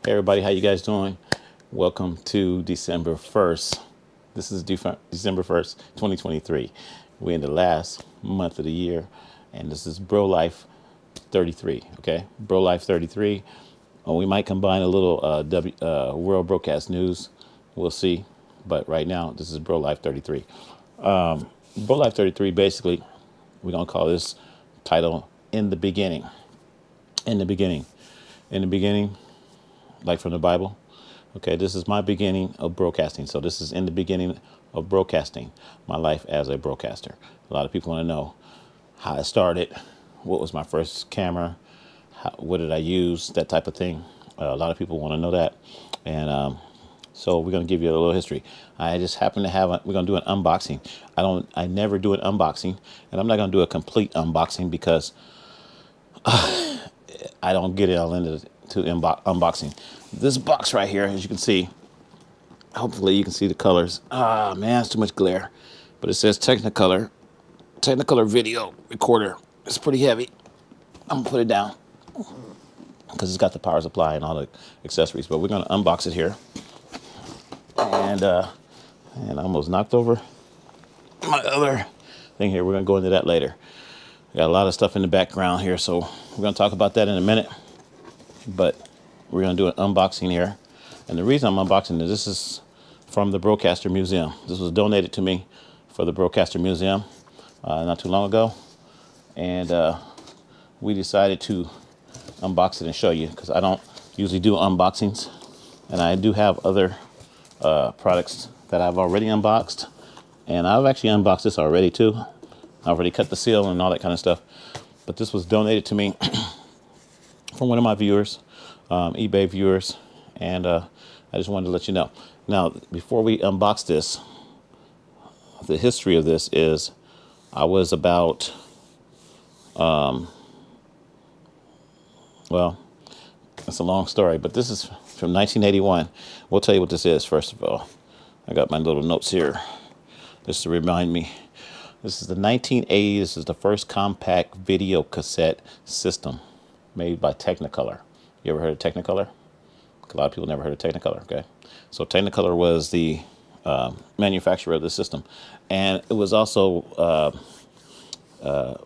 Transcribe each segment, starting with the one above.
Hey everybody, how you guys doing? Welcome to December 1st. This is December 1st, 2023. We're in the last month of the year, and this is Bro Life 33, okay? Bro Life 33. We might combine a little World Broadcast News. We'll see. But right now, this is Bro Life 33. Bro Life 33, basically, we're going to call this title In the Beginning. In the beginning. In the beginning, like from the Bible. Okay, this is my beginning of broadcasting. So this is in the beginning of broadcasting, my life as a broadcaster. A lot of people want to know how I started, what was my first camera, what did I use, that type of thing. A lot of people want to know that. And so we're going to give you a little history. I just happen to have, we're going to do an unboxing. I never do an unboxing, and I'm not going to do a complete unboxing because I don't get it all into unboxing. This box right here, as you can see, hopefully you can see the colors. Ah, man, it's too much glare. But it says Technicolor video recorder. It's pretty heavy. I'm gonna put it down because it's got the power supply and all the accessories. But we're gonna unbox it here. And I almost knocked over my other thing here. We're gonna go into that later. We got a lot of stuff in the background here, so we're gonna talk about that in a minute. But we're going to do an unboxing here. And the reason I'm unboxing this is from the Broadcaster Museum. This was donated to me for the Broadcaster Museum not too long ago. And we decided to unbox it and show you because I don't usually do unboxings. And I do have other products that I've already unboxed. And I've actually unboxed this already too. I already cut the seal and all that kind of stuff. But this was donated to me from one of my viewers, eBay viewers, and I just wanted to let you know. Now, before we unbox this, the history of this is I was about, well, it's a long story, but this is from 1981. We'll tell you what this is, first of all. I got my little notes here just to remind me. This is the 1980s. This is the first compact video cassette system made by Technicolor. You ever heard of Technicolor? A lot of people never heard of Technicolor, okay? So Technicolor was the manufacturer of the system. And it was also,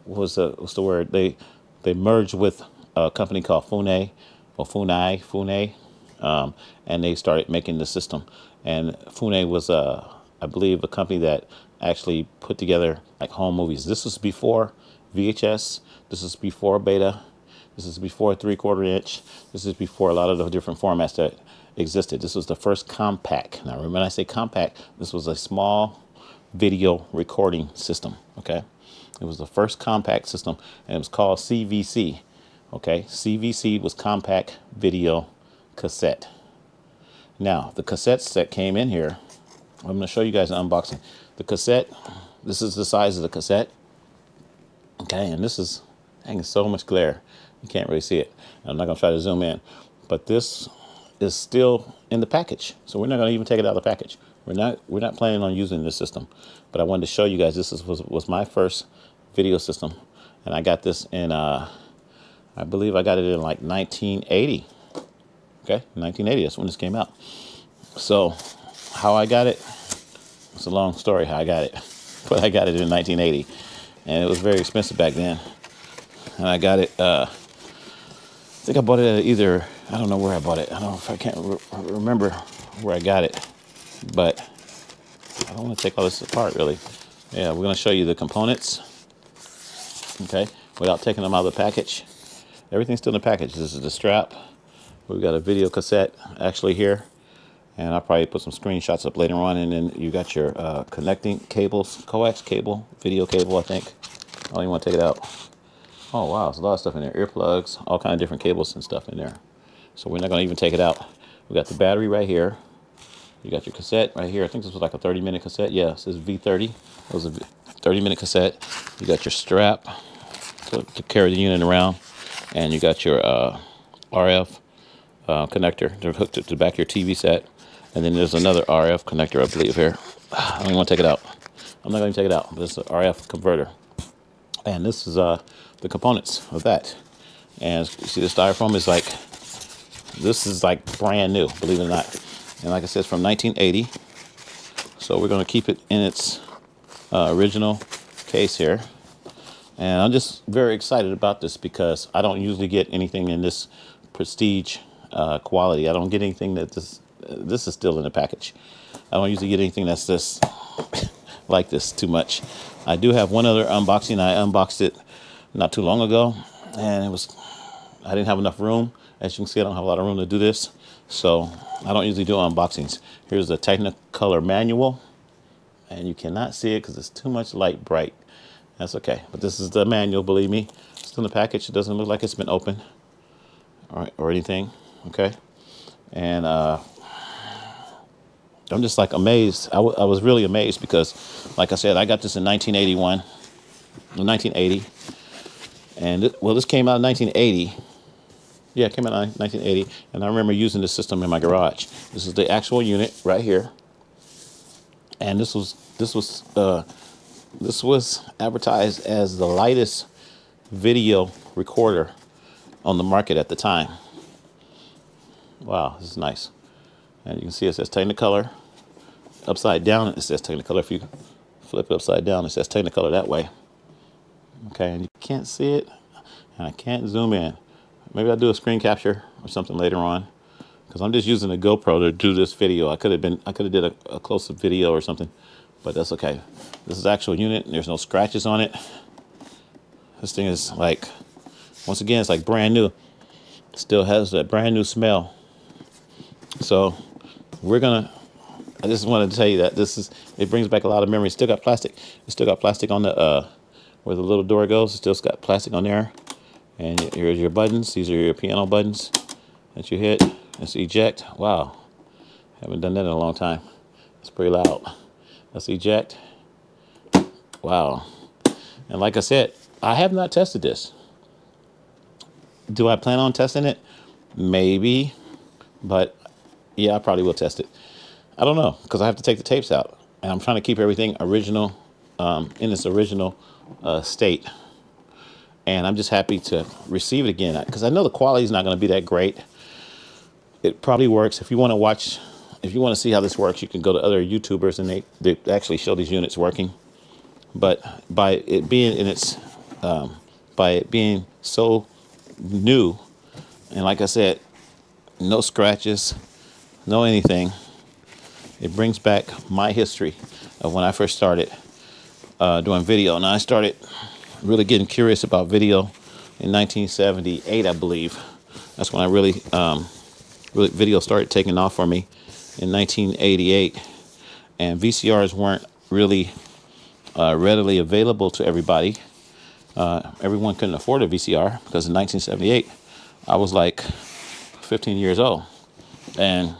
what's the word? They merged with a company called Funai, and they started making the system. And Funai was, I believe, a company that actually put together like home movies. This was before VHS. This is before Beta. This is before 3/4 inch. This is before a lot of the different formats that existed. This was the first compact. Now, when I say compact, this was a small video recording system, okay? It was the first compact system, and it was called CVC, okay? CVC was compact video cassette. Now, the cassettes that came in here, I'm going to show you guys an unboxing. The cassette, this is the size of the cassette, okay? And this is, dang, so much glare. You can't really see it. I'm not going to try to zoom in. But this is still in the package. So we're not going to even take it out of the package. We're not planning on using this system. But I wanted to show you guys this was my first video system. And I got this in, I believe I got it in like 1980. Okay, 1980, that's when this came out. So how I got it, it's a long story how I got it. But I got it in 1980. And it was very expensive back then. And I got it, I think I bought it at either, I don't know where I bought it. I don't know if I can't remember where I got it. But I don't want to take all this apart, really. Yeah, we're going to show you the components, okay, without taking them out of the package. Everything's still in the package. This is the strap. We've got a video cassette actually here. And I'll probably put some screenshots up later on. And then you got your connecting cables, coax cable, video cable, I think. I don't even want to take it out. Oh, wow, there's a lot of stuff in there. Earplugs, all kind of different cables and stuff in there. So we're not going to even take it out. We got the battery right here. You got your cassette right here. I think this was like a 30-minute cassette. Yeah, this is V30. It was a 30-minute cassette. You got your strap to carry the unit around. And you got your RF connector to hook to the back of your TV set. And then there's another RF connector, I believe, here. I don't even want to take it out. I'm not going to take it out, but it's an RF converter. And this is the components of that. And you see the styrofoam is like This is like brand new, believe it or not. And like I said, it's from 1980. So we're going to keep it in its original case here. And I'm just very excited about this because I don't usually get anything in this prestige quality. I don't get anything that this is still in the package. I don't usually get anything that's this like this too much. I do have one other unboxing. I unboxed it not too long ago, and I didn't have enough room. As you can see, I don't have a lot of room to do this, so I don't usually do unboxings. Here's the Technicolor manual, and you cannot see it because it's too much light bright. That's okay, but this is the manual, believe me. It's in the package. It doesn't look like it's been opened or anything, okay? And I'm just like amazed. I was really amazed because, like I said, I got this in 1980. And well, this came out in 1980. Yeah, it came out in 1980. And I remember using this system in my garage. This is the actual unit right here. And this was advertised as the lightest video recorder on the market at the time. Wow, this is nice. And you can see it says Technicolor. Upside down, it says Technicolor. If you flip it upside down, it says Technicolor that way. Okay, and you can't see it, and I can't zoom in. Maybe I'll do a screen capture or something later on, because I'm just using a GoPro to do this video. I could have did a close-up video or something, but that's okay. This is the actual unit, and there's no scratches on it. This thing is like, once again, it's like brand new. It still has that brand new smell. So I just wanted to tell you that it brings back a lot of memories. Still got plastic. It's still got plastic on the where the little door goes. It's still got plastic on there. And here's your buttons. These are your piano buttons that you hit. That's eject. Wow, haven't done that in a long time. It's pretty loud. That's eject. Wow. And like I said, I have not tested this. Do I plan on testing it? Maybe, but yeah, I probably will test it. I don't know, because I have to take the tapes out, and I'm trying to keep everything original, in its original state. And I'm just happy to receive it again, because I know the quality is not going to be that great. It probably works. If you want to see how this works, you can go to other YouTubers, and they actually show these units working. But by it being so new, and like I said, no scratches, no anything, it brings back my history of when I first started doing video. And I started really getting curious about video in 1978, I believe. That's when I really video started taking off for me in 1988. And VCRs weren't really readily available to everybody. Everyone couldn't afford a VCR, because in 1978, I was like 15 years old. And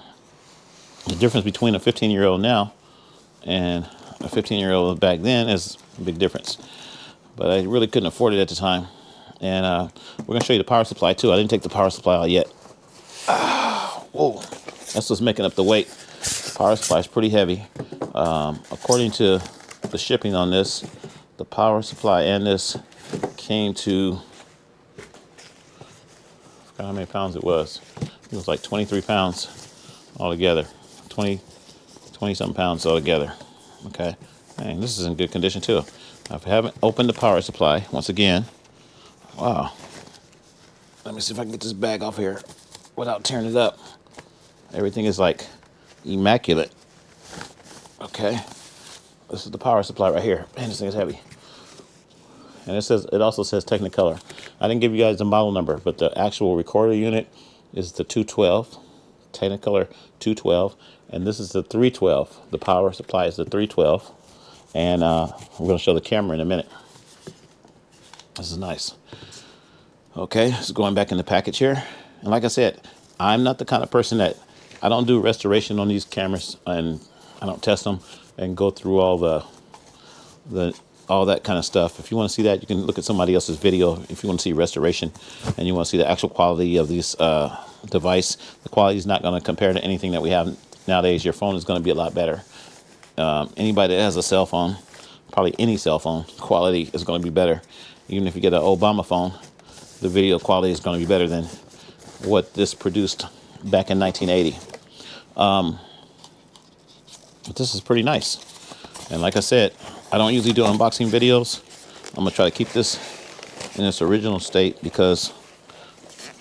the difference between a 15-year-old now and a 15-year-old back then is a big difference. But I really couldn't afford it at the time. And we're going to show you the power supply, too. I didn't take the power supply out yet. Whoa, that's what's making up the weight. The power supply is pretty heavy. According to the shipping on this, the power supply and this came to, I forgot how many pounds it was. It was like 23 pounds altogether. 20 something pounds altogether. Okay, and this is in good condition too. Now, if I haven't opened the power supply, once again, wow. Let me see if I can get this bag off here without tearing it up. Everything is like immaculate. Okay, this is the power supply right here. Man, this thing is heavy. And it also says Technicolor. I didn't give you guys the model number, but the actual recorder unit is the 212, Technicolor 212, and this is the 312. The power supply is the 312, and we're going to show the camera in a minute. This is nice. Okay, it's going back in the package here. And like I said, I'm not the kind of person that, I don't do restoration on these cameras, and I don't test them and go through all all that kind of stuff. If you want to see that, you can look at somebody else's video. If you want to see restoration and you want to see the actual quality of this device, the quality is not going to compare to anything that we have nowadays. Your phone is going to be a lot better. Anybody that has a cell phone, probably any cell phone, quality is going to be better. Even if you get an Obama phone, the video quality is going to be better than what this produced back in 1980. But this is pretty nice. And like I said, I don't usually do unboxing videos. I'm gonna try to keep this in its original state because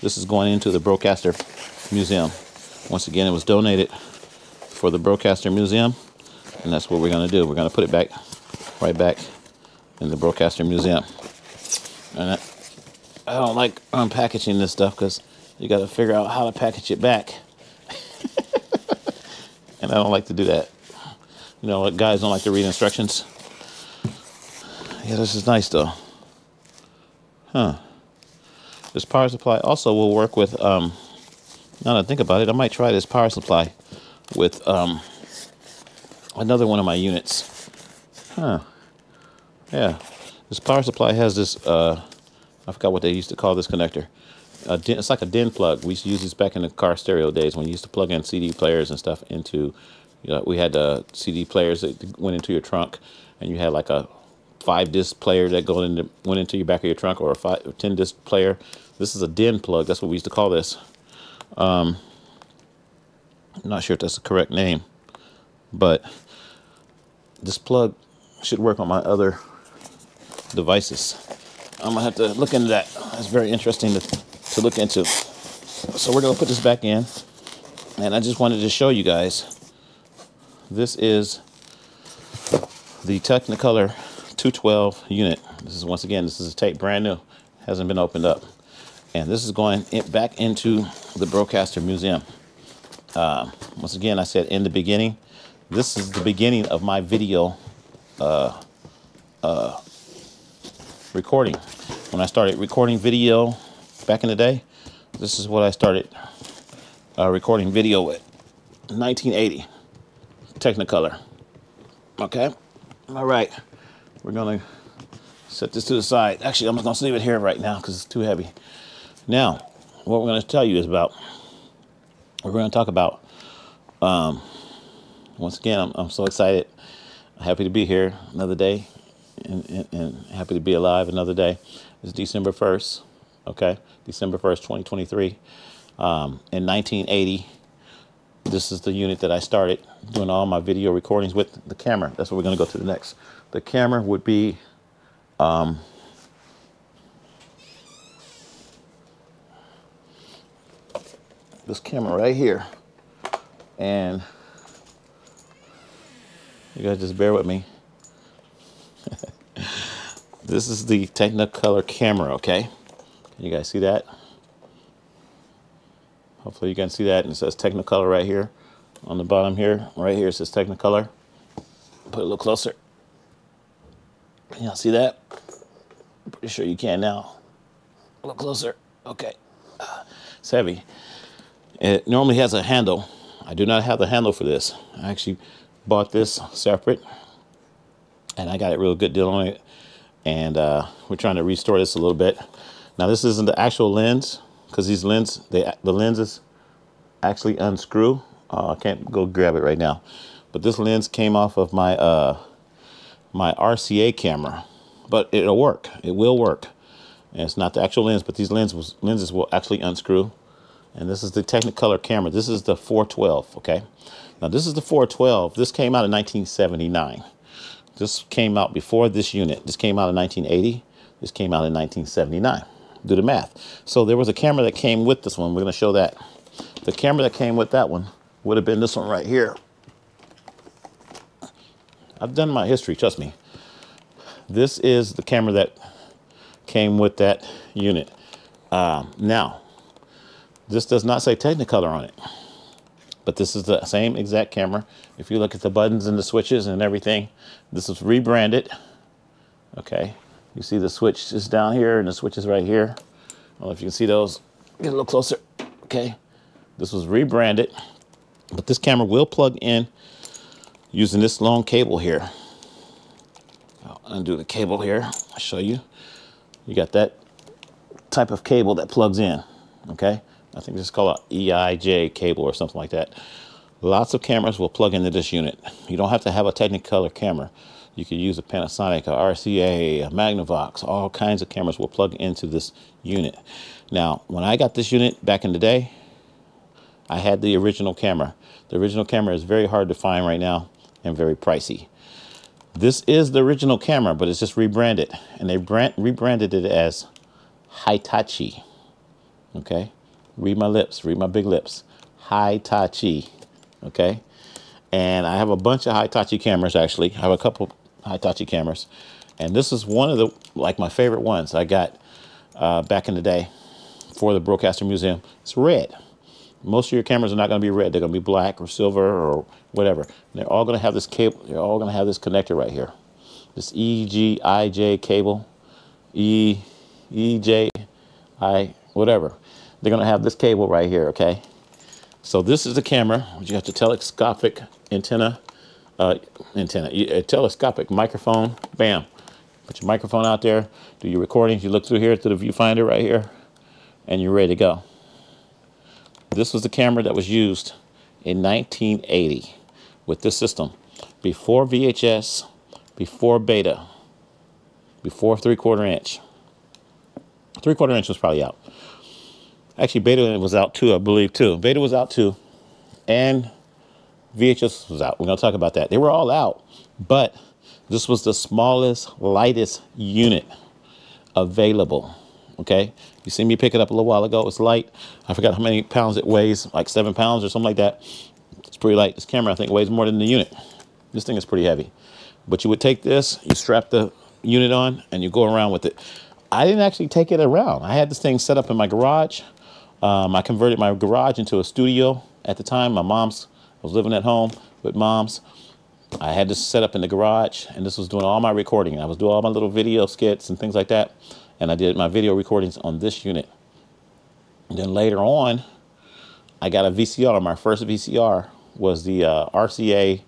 this is going into the Broadcaster Museum. Once again, it was donated for the Broadcaster Museum, and that's what we're gonna do. We're gonna put it back, right back in the Broadcaster Museum. And I don't like unpackaging this stuff because you got to figure out how to package it back. And I don't like to do that. You know, guys don't like to read instructions. Yeah, this is nice though. Huh. This power supply also will work with, now that I think about it, I might try this power supply with another one of my units. Huh. Yeah. This power supply has this, I forgot what they used to call this connector. It's like a DIN plug. We used to use this back in the car stereo days when you used to plug in CD players and stuff into, you know, we had CD players that went into your trunk, and you had like a 5-disc player that went into your back of your trunk, or a 10-disc player. This is a DIN plug. That's what we used to call this. I'm not sure if that's the correct name, but this plug should work on my other devices. I'm gonna have to look into that. It's very interesting to look into. So we're gonna put this back in, and I just wanted to show you guys. This is the Technicolor 212 unit. This is, once again, this is a tape, brand new, hasn't been opened up, and this is going back into the Broadcaster Museum. Once again, I said in the beginning, this is the beginning of my video recording. When I started recording video back in the day, this is what I started recording video with. 1980 Technicolor. Okay. All right. We're gonna set this to the side. Actually, I'm just gonna leave it here right now because it's too heavy. Now, what we're gonna tell you is about. We're gonna talk about. Once again, I'm so excited. Happy to be here another day. And happy to be alive another day. It's December 1st, okay? December 1st, 2023. In 1980, this is the unit that I started doing all my video recordings with. The camera. That's what we're going to go to the next. The camera would be this camera right here. And you guys just bear with me. This is the Technicolor camera, okay? Can you guys see that? Hopefully you can see that. And it says Technicolor right here on the bottom here. Right here it says Technicolor. Put it a little closer. Can y'all see that? I'm pretty sure you can now. A little closer. Okay. It's heavy. It normally has a handle. I do not have the handle for this. I actually bought this separate, and I got a real good deal on it. And we're trying to restore this a little bit. Now this isn't the actual lens, because these the lenses actually unscrew. I can't go grab it right now, but this lens came off of my my RCA camera, but it'll work. It will work. And it's not the actual lens, but these lenses will actually unscrew. And this is the Technicolor camera. This is the 412. Okay. Now this is the 412. This came out in 1979. This came out before this unit. This came out in 1980. This came out in 1979. Do the math. So there was a camera that came with this one. We're going to show that. The camera that came with that one would have been this one right here. I've done my history, trust me. This is the camera that came with that unit. Now, this does not say Technicolor on it, but this is the same exact camera. If you look at the buttons and the switches and everything, this is rebranded. Okay, you see the switch is down here and the switch is right here. I don't know if you can see those. Get a little closer. Okay, this was rebranded, but this camera will plug in using this long cable here. I'll undo the cable here. I'll show you. You got that type of cable that plugs in. Okay, I think this is called an EIJ cable or something like that. Lots of cameras will plug into this unit. You don't have to have a Technicolor camera. You could use a Panasonic, a RCA, a Magnavox. All kinds of cameras will plug into this unit. Now, when I got this unit back in the day, I had the original camera. The original camera is very hard to find right now and very pricey. This is the original camera, but it's just rebranded, and they rebranded it as Hitachi. Okay, read my lips, read my big lips. Hitachi. Okay, and I have a bunch of Hitachi cameras. Actually, I have a couple Hitachi cameras, and this is one of the my favorite ones I got back in the day for the Broadcaster Museum. It's red. Most of your cameras are not going to be red. They're going to be black or silver or whatever. And they're all going to have this cable. They're all going to have this connector right here. This EGIJ cable. EJ, whatever. They're going to have this cable right here, okay? So this is the camera. You have the telescopic antenna. A telescopic microphone. Bam. Put your microphone out there. Do your recordings. You look through here to the viewfinder right here. And you're ready to go. This was the camera that was used in 1980 with this system. Before VHS, before Beta, before 3/4 inch. 3/4 inch was probably out. Actually, Beta was out too, I believe, too. Beta was out too, and VHS was out. We're going to talk about that. They were all out, but this was the smallest, lightest unit available. Okay, you see me pick it up a little while ago. It's light. I forgot how many pounds it weighs, like 7 pounds or something like that. It's pretty light. This camera, I think, weighs more than the unit. This thing is pretty heavy. But you would take this, you strap the unit on, and you go around with it. I didn't actually take it around. I had this thing set up in my garage. I converted my garage into a studio at the time. I was living at home with Mom's. I had this set up in the garage, and this was doing all my recording. I was doing all my little video skits and things like that. And I did my video recordings on this unit. And then later on, I got a VCR. My first VCR was the RCA,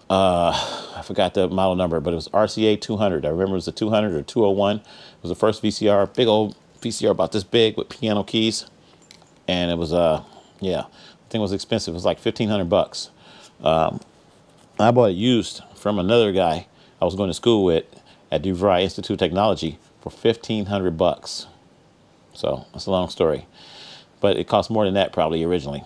I forgot the model number, but it was RCA 200. I remember it was a 200 or 201. It was the first VCR, big old VCR about this big with piano keys. And it was, yeah, the thing was expensive. It was like 1,500 bucks. I bought it used from another guy I was going to school with at DeVry Institute of Technology for 1,500 bucks. So that's a long story, but it cost more than that probably originally.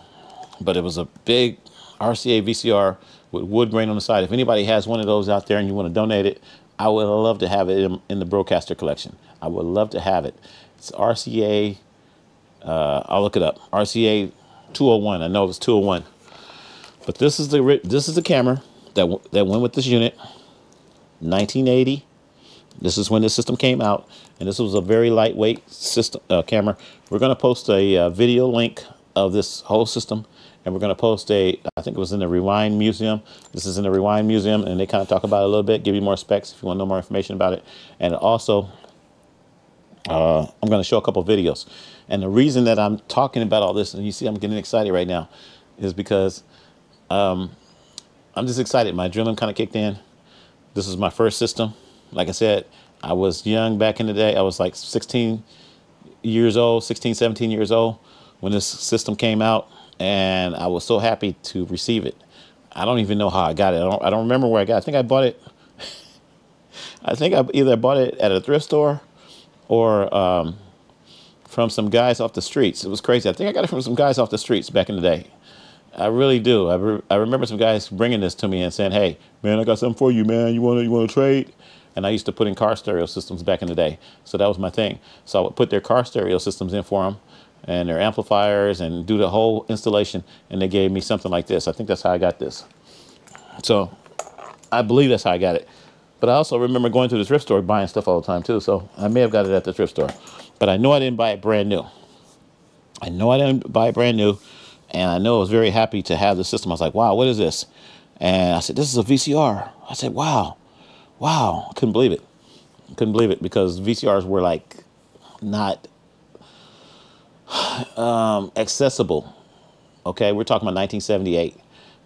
But it was a big RCA VCR with wood grain on the side. If anybody has one of those out there and you want to donate it, I would love to have it in the Broadcaster collection. I would love to have it. It's RCA, I'll look it up. RCA 201. I know it was 201. But this is the camera that went with this unit. 1980. This is when this system came out, and this was a very lightweight system camera. We're going to post a video link of this whole system, and we're going to post I think it was in the Rewind Museum. This is in the Rewind Museum, and they kind of talk about it a little bit, give you more specs if you want to know more information about it. And also, I'm going to show a couple videos. And the reason that I'm talking about all this, and you see I'm getting excited right now, is because I'm just excited. My adrenaline kind of kicked in. This is my first system. Like I said, I was young back in the day. I was like 16 years old, 16, 17 years old when this system came out, and I was so happy to receive it. I don't even know how I got it. I don't remember where I got it. I think I bought it. I think I either bought it at a thrift store or from some guys off the streets. It was crazy. I think I got it from some guys off the streets back in the day. I really do. I remember some guys bringing this to me and saying, "Hey, man, I got something for you, man. You want to trade?" And I used to put in car stereo systems back in the day. So that was my thing. So I would put their car stereo systems in for them and their amplifiers and do the whole installation. And they gave me something like this. I think that's how I got this. So I believe that's how I got it. But I also remember going to the thrift store buying stuff all the time too. So I may have got it at the thrift store. But I know I didn't buy it brand new. I know I didn't buy it brand new. And I know I was very happy to have the system. I was like, wow, what is this? And I said, this is a VCR. I said, wow. Wow, I couldn't believe it. I couldn't believe it because VCRs were like not accessible. Okay, we're talking about 1978.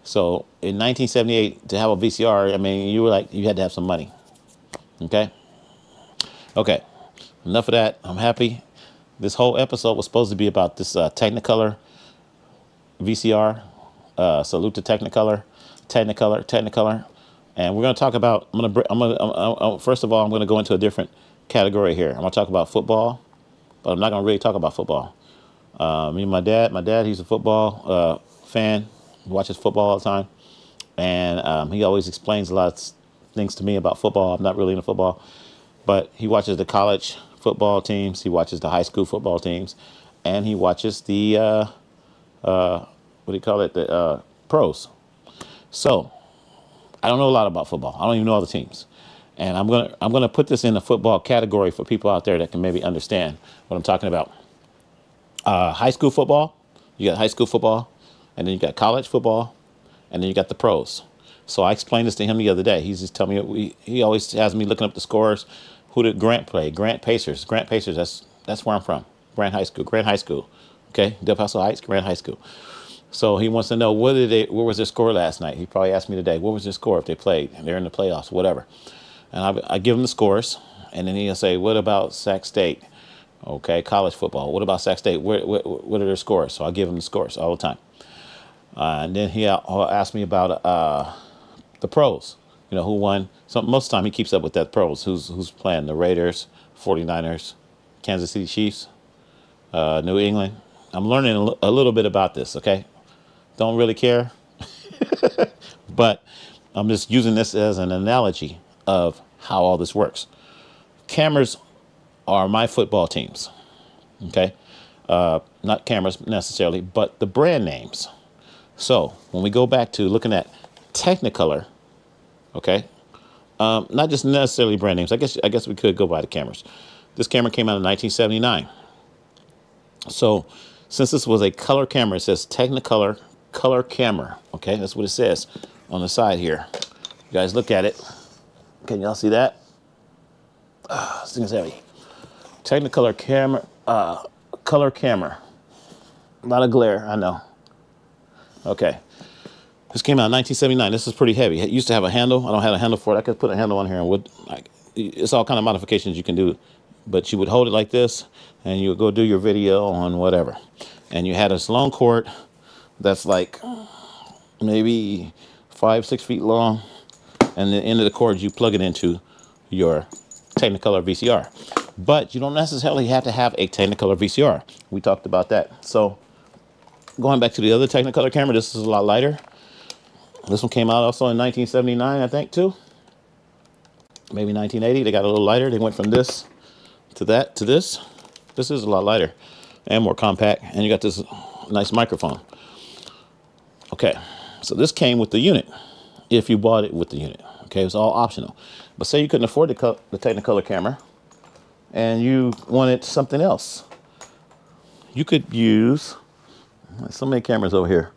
So in 1978, to have a VCR, I mean, you had to have some money. Okay. Okay. Enough of that. I'm happy. This whole episode was supposed to be about this Technicolor VCR. Salute to Technicolor. And we're going to talk about, first of all, I'm going to go into a different category here. I'm going to talk about football, but I'm not going to really talk about football. Me and my dad, he's a football fan. He watches football all the time. And he always explains a lot of things to me about football. I'm not really into football, but he watches the college football teams. He watches the high school football teams, and he watches the what do you call it? The pros. So I don't know a lot about football. I don't even know all the teams, and I'm gonna put this in the football category for people out there that can maybe understand what I'm talking about. High school football. You got high school football, and then you got college football, and then you got the pros. So I explained this to him the other day. He's just telling me, he always has me looking up the scores. Who did Grant play? Grant Pacers. Grant Pacers, that's where I'm from. Grant High School. Grant High School. Okay? Del Paso Heights, Grant High School. So he wants to know, what was their score last night? He probably asked me today, what was their score if they played? They're in the playoffs, whatever. And I give him the scores, and then he'll say, what about Sac State? Okay, college football. What about Sac State? What are their scores? So I give him the scores all the time. And then he'll ask me about the pros. You know, who won. So most of the time he keeps up with that pros. Who's playing? The Raiders, 49ers, Kansas City Chiefs, New England. I'm learning a little bit about this, okay? Don't really care. But I'm just using this as an analogy of how all this works. Cameras are my football teams, okay? Not cameras necessarily, but the brand names. So when we go back to looking at Technicolor, okay, not just necessarily brand names. I guess we could go by the cameras. This camera came out in 1979. So since this was a color camera, it says Technicolor color camera. Okay, that's what it says on the side here. You guys look at it. Can y'all see that? This thing is heavy. Technicolor camera, color camera. A lot of glare, I know. Okay. This came out in 1979. This is pretty heavy. It used to have a handle. I don't have a handle for it. I could put a handle on here and would. It's all kind of modifications you can do. But you would hold it like this, and you would go do your video on whatever. And you had this long cord that's like maybe 5-6 feet long. And the end of the cord, you plug it into your Technicolor VCR. But you don't necessarily have to have a Technicolor VCR. We talked about that. So going back to the other Technicolor camera, this is a lot lighter. This one came out also in 1979, I think, too. Maybe 1980. They got a little lighter. They went from this to that to this. This is a lot lighter and more compact. And you got this nice microphone. Okay, so this came with the unit, if you bought it with the unit. Okay, it was all optional. But say you couldn't afford the Technicolor camera and you wanted something else. You could use, so many cameras over here.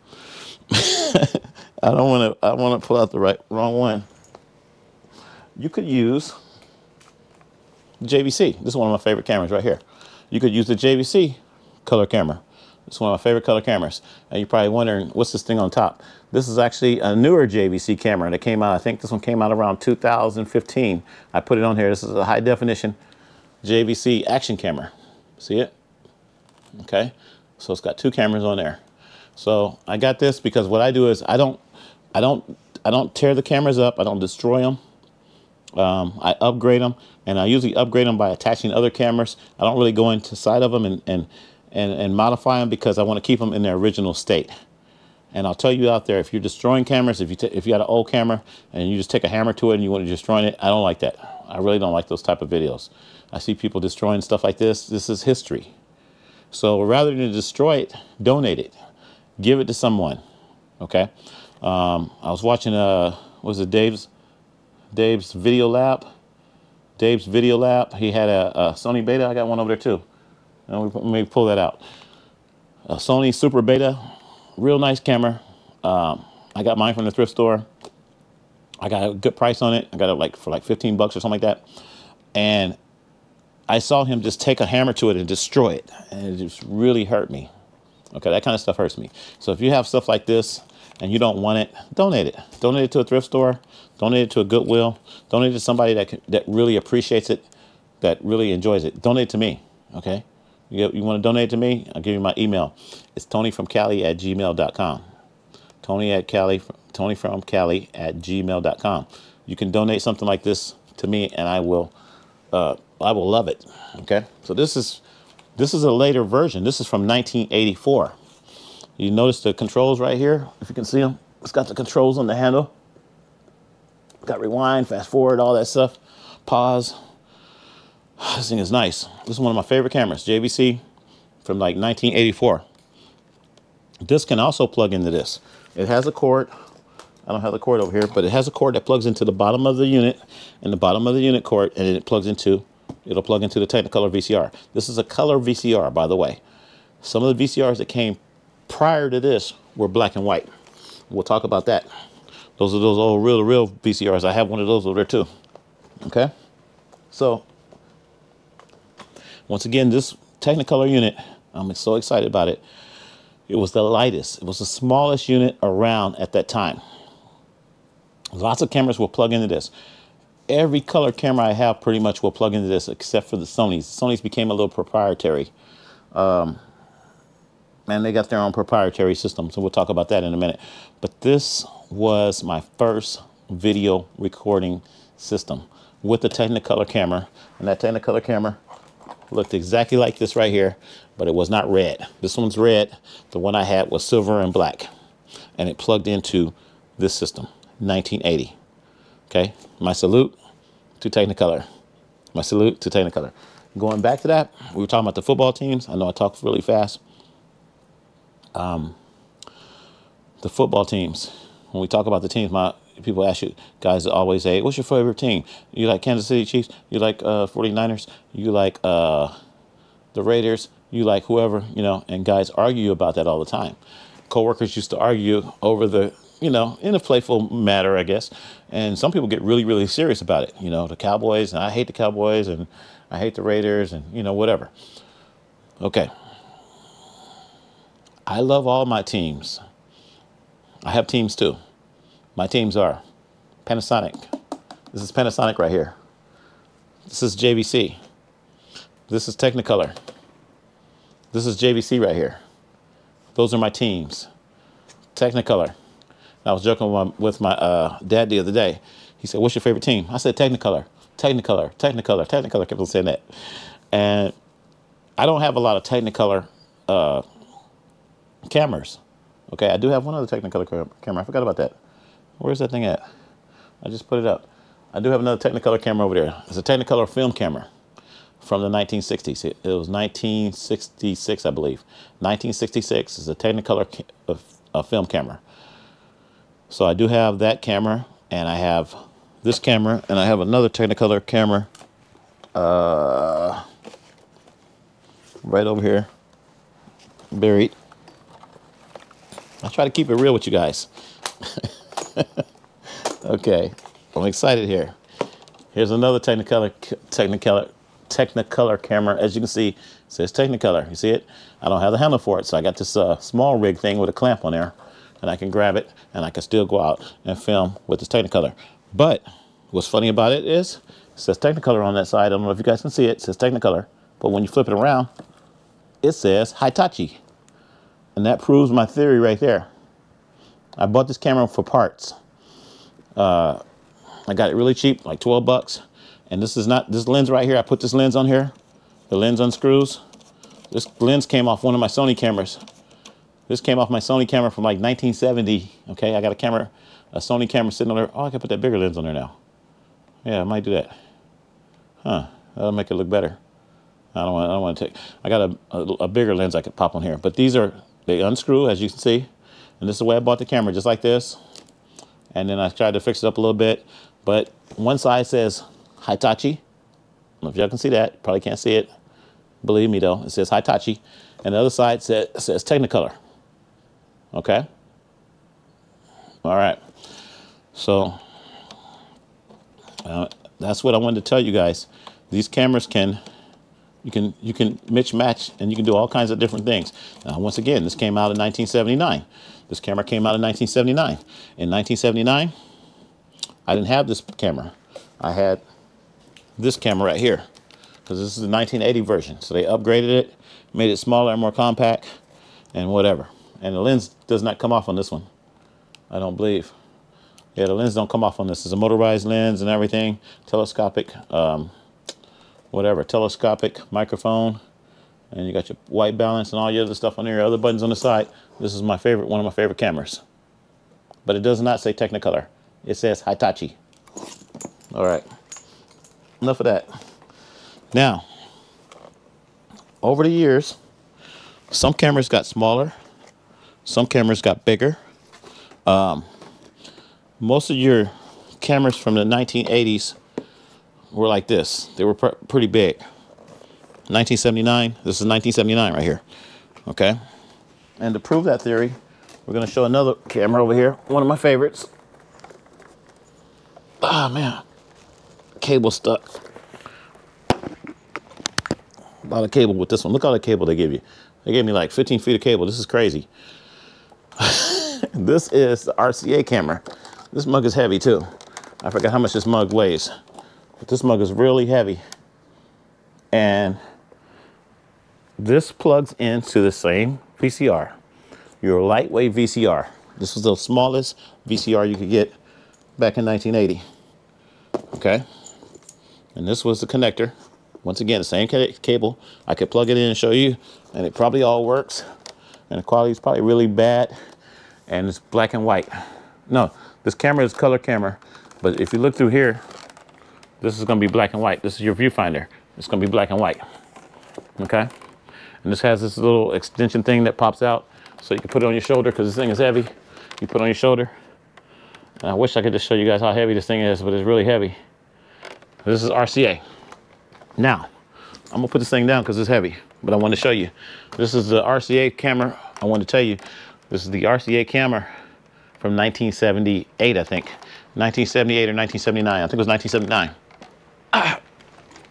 I want to pull out the wrong one. You could use JVC. This is one of my favorite cameras right here. You could use the JVC color camera. It's one of my favorite color cameras. And you're probably wondering, what's this thing on top? This is actually a newer JVC camera that came out. I think this one came out around 2015. I put it on here. This is a high definition JVC action camera. See it? Okay. So it's got two cameras on there. So I got this because what I do is I don't tear the cameras up. I don't destroy them. I upgrade them, and I usually upgrade them by attaching other cameras. I don't really go inside of them and modify them because I want to keep them in their original state. And I'll tell you out there, if you're destroying cameras, if you got an old camera and you just take a hammer to it and you want to destroy it, I don't like that. I really don't like those type of videos. I see people destroying stuff like this. This is history. So rather than destroy it, donate it. Give it to someone. Okay. I was watching was it Dave's Video Lab? Dave's Video Lab. He had a Sony Beta. I got one over there too. Let me pull that out. A Sony Super Beta. Real nice camera. I got mine from the thrift store. I got a good price on it. I got it for 15 bucks or something like that. And I saw him just take a hammer to it and destroy it. And it just really hurt me. Okay, that kind of stuff hurts me. So if you have stuff like this and you don't want it, donate it. Donate it to a thrift store. Donate it to a Goodwill. Donate it to somebody that really appreciates it, that really enjoys it. Donate it to me, okay? You want to donate to me? I'll give you my email. It's tonyfromcali@gmail.com. tonyfromcali@gmail.com. You can donate something like this to me, and I will love it. Okay. So this is This is a later version. This is from 1984. You notice the controls right here, if you can see them. It's got the controls on the handle. Got rewind, fast forward, all that stuff. Pause. This thing is nice. This is one of my favorite cameras, JVC from like 1984. This can also plug into this. It has a cord. I don't have the cord over here, but it has a cord that plugs into the bottom of the unit, and the bottom of the unit cord, and it'll plug into the Technicolor VCR. This is a color VCR, by the way. Some of the VCRs that came prior to this were black and white. We'll talk about that. Those are those old real VCRs. I have one of those over there too. Okay? So, once again, this Technicolor unit, I'm so excited about it. It was the lightest. It was the smallest unit around at that time. Lots of cameras will plug into this. Every color camera I have pretty much will plug into this, except for the Sonys. The Sonys became a little proprietary. And they got their own proprietary system, so we'll talk about that in a minute. But this was my first video recording system with the Technicolor camera. And that Technicolor camera looked exactly like this right here, but it was not red. This one's red. The one I had was silver and black. And it plugged into this system, 1980. Okay, my salute to Technicolor. My salute to Technicolor. Going back to that, we were talking about the football teams. I know I talk really fast. The football teams, when we talk about the teams, people ask you, guys always say, what's your favorite team? You like Kansas City Chiefs? You like 49ers? You like the Raiders? You like whoever, you know, and guys argue about that all the time. Coworkers used to argue over the, you know, in a playful matter, I guess. And some people get really serious about it. You know, the Cowboys, and I hate the Cowboys, and I hate the Raiders, and, you know, whatever. Okay. I love all my teams. I have teams too. My teams are Panasonic. This is Panasonic right here. This is JVC. This is Technicolor. This is JVC right here. Those are my teams. Technicolor. I was joking with my dad the other day. He said, what's your favorite team? I said Technicolor. Technicolor. Technicolor. Technicolor. Kept on saying that. And I don't have a lot of Technicolor cameras. Okay, I do have one other Technicolor camera. I forgot about that. Where's that thing at? I just put it up. I do have another Technicolor camera over there. It's a Technicolor film camera from the 1960s. It was 1966, I believe. 1966 is a Technicolor film camera. So I do have that camera, and I have this camera, and I have another Technicolor camera right over here, buried. I try to keep it real with you guys. Okay, I'm excited here. Here's another Technicolor camera. As you can see, it says Technicolor. You see it? I don't have the handle for it, so I got this small rig thing with a clamp on there, and I can grab it, and I can still go out and film with this Technicolor. But what's funny about it is, it says Technicolor on that side. I don't know if you guys can see it. It says Technicolor, but when you flip it around, it says Hitachi. And that proves my theory right there. I bought this camera for parts. I got it really cheap, like 12 bucks. And this is not, this lens right here, I put this lens on here. The lens unscrews. This lens came off one of my Sony cameras. This came off my Sony camera from like 1970. Okay, I got a Sony camera sitting on there. Oh, I can put that bigger lens on there now. Yeah, I might do that. Huh, that'll make it look better. I don't want to take, I got a bigger lens I could pop on here. But these are, they unscrew, as you can see. And this is the way I bought the camera, just like this. And then I tried to fix it up a little bit. But one side says Hitachi. I don't know if y'all can see that. Probably can't see it. Believe me, though. It says Hitachi. And the other side says Technicolor. Okay? All right. So, that's what I wanted to tell you guys. These cameras you can match, and you can do all kinds of different things. Now, once again, this came out in 1979. This camera came out in 1979. In 1979, I didn't have this camera. I had this camera right here, because this is the 1980 version. So they upgraded it, made it smaller and more compact, and whatever. And the lens does not come off on this one, I don't believe. Yeah, the lens don't come off on this. It's a motorized lens and everything, telescopic, whatever, telescopic microphone, and you got your white balance and all your other stuff on there, other buttons on the side. This is my favorite, one of my favorite cameras. But it does not say Technicolor. It says Hitachi. All right, enough of that. Now, over the years, some cameras got smaller, some cameras got bigger. Most of your cameras from the 1980s were like this. They were pretty big. 1979, this is 1979 right here, okay? And to prove that theory, we're gonna show another camera over here, one of my favorites. Ah, man, cable stuck. A lot of cable with this one. Look all the cable they give you. They gave me like 15 feet of cable. This is crazy. This is the RCA camera. This mug is heavy too. I forgot how much this mug weighs, but this mug is really heavy. And this plugs into the same VCR, your lightweight VCR. This was the smallest VCR you could get back in 1980. Okay. And this was the connector. Once again, the same cable. I could plug it in and show you, and it probably all works. And the quality is probably really bad. And it's black and white. No, this camera is color camera, but if you look through here, this is gonna be black and white. This is your viewfinder. It's gonna be black and white, okay? And this has this little extension thing that pops out, so you can put it on your shoulder, because this thing is heavy. You put it on your shoulder. And I wish I could just show you guys how heavy this thing is, but it's really heavy. This is RCA. Now, I'm gonna put this thing down because it's heavy, but I want to show you. This is the RCA camera. I want to tell you, this is the RCA camera from 1978, I think. 1978 or 1979. I think it was 1979.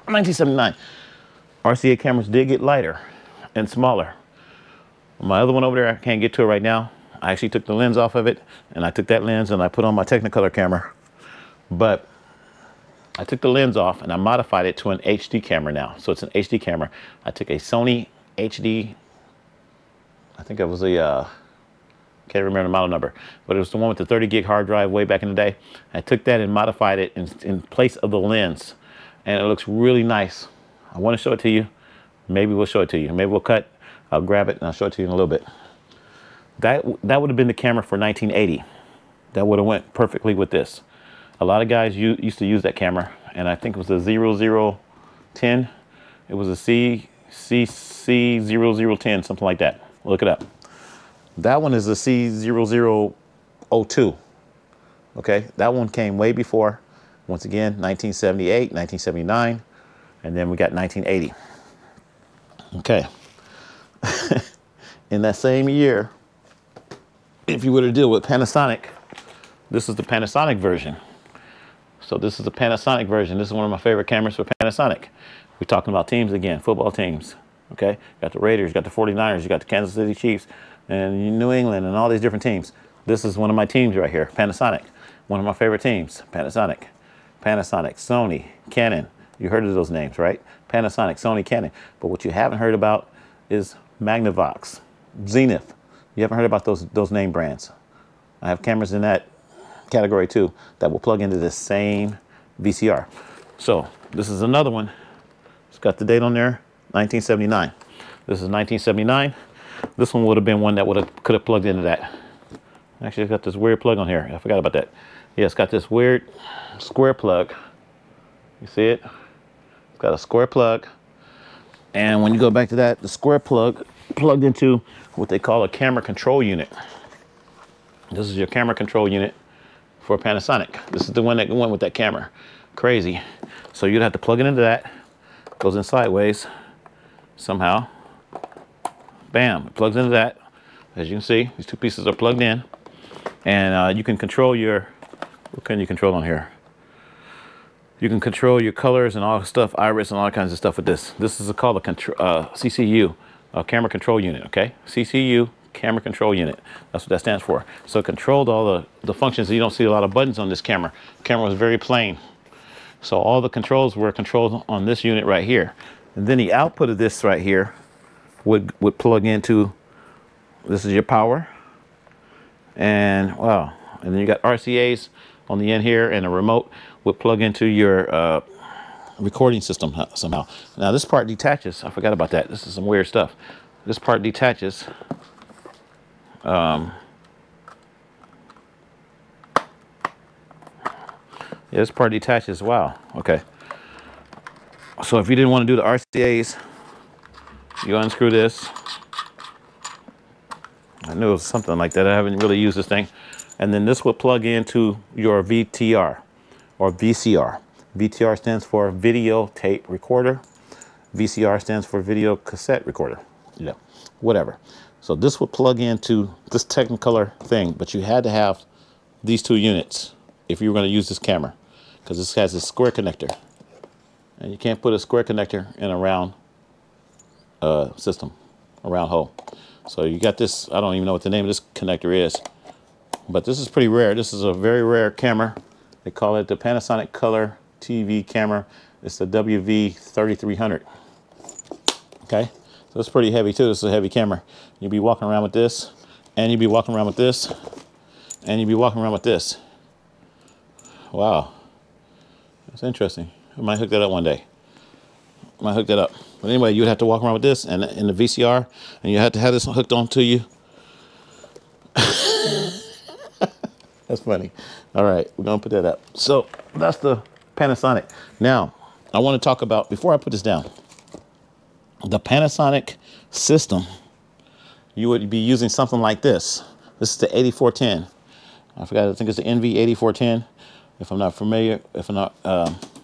1979. RCA cameras did get lighter and smaller. My other one over there, I can't get to it right now. I actually took the lens off of it, and I took that lens and I put on my Technicolor camera. But I took the lens off and I modified it to an HD camera now. So it's an HD camera. I took a Sony HD, I think it was a, can't remember the model number, but it was the one with the 30 gig hard drive way back in the day. I took that and modified it in place of the lens, and it looks really nice. I want to show it to you. Maybe we'll show it to you. Maybe we'll cut, I'll grab it and I'll show it to you in a little bit. That would have been the camera for 1980. That would have went perfectly with this. A lot of guys used to use that camera, and I think it was a 0010. It was a CC0010, something like that. Look it up. That one is a C0002. Okay, that one came way before. Once again, 1978, 1979, and then we got 1980. Okay. In that same year, if you were to deal with Panasonic, this is the Panasonic version. So this is the Panasonic version. This is one of my favorite cameras for Panasonic. We're talking about teams again, football teams. Okay, you got the Raiders, you got the 49ers, you got the Kansas City Chiefs, and New England, and all these different teams. This is one of my teams right here, Panasonic. One of my favorite teams, Panasonic. Panasonic, Sony, Canon. You heard of those names, right? Panasonic, Sony, Canon. But what you haven't heard about is Magnavox, Zenith. You haven't heard about those name brands. I have cameras in that category too that will plug into the same VCR. So this is another one. It's got the date on there, 1979. This is 1979. This one would have been one that could have plugged into that. Actually, it's got this weird plug on here. I forgot about that. Yeah, it's got this weird square plug. You see it? It's got a square plug. And when you go back to that, the square plug plugged into what they call a camera control unit. This is your camera control unit for Panasonic. This is the one that went with that camera. Crazy. So you'd have to plug it into that. Goes in sideways somehow. Bam, it plugs into that. As you can see, these two pieces are plugged in. And you can control your, what can you control on here? You can control your colors and all the stuff, iris and all kinds of stuff with this. This is called a CCU, a camera control unit, okay? CCU, camera control unit. That's what that stands for. So it controlled all the functions. You don't see a lot of buttons on this camera. The camera was very plain. So all the controls were controlled on this unit right here. And then the output of this right here would plug into, this is your power. And wow, and then you got RCAs on the end here, and a remote would plug into your recording system somehow. Now this part detaches. I forgot about that. This is some weird stuff. This part detaches. Yeah, this part detaches. Wow. Okay. So if you didn't want to do the RCAs, you unscrew this. I knew it was something like that. I haven't really used this thing. And then this will plug into your VTR or VCR. VTR stands for video tape recorder. VCR stands for video cassette recorder. Yeah, whatever. So this would plug into this Technicolor thing, but you had to have these two units if you were going to use this camera, because this has a square connector, and you can't put a square connector in a round system, a round hole. So you got this. I don't even know what the name of this connector is, but this is pretty rare. This is a very rare camera. They call it the Panasonic Color TV camera. It's the WV3300. Okay, so it's pretty heavy too. This is a heavy camera. You'll be walking around with this, and you'll be walking around with this, and you'll be walking around with this. Wow, that's interesting. I might hook that up one day. I might hook that up. But anyway, you would have to walk around with this and in the VCR, and you had to have this hooked onto you. That's funny. All right, we're gonna put that up. So that's the Panasonic. Now, I want to talk about, before I put this down, the Panasonic system. You would be using something like this. This is the 8410. I forgot, I think it's the NV8410. If I'm not familiar, if I'm not,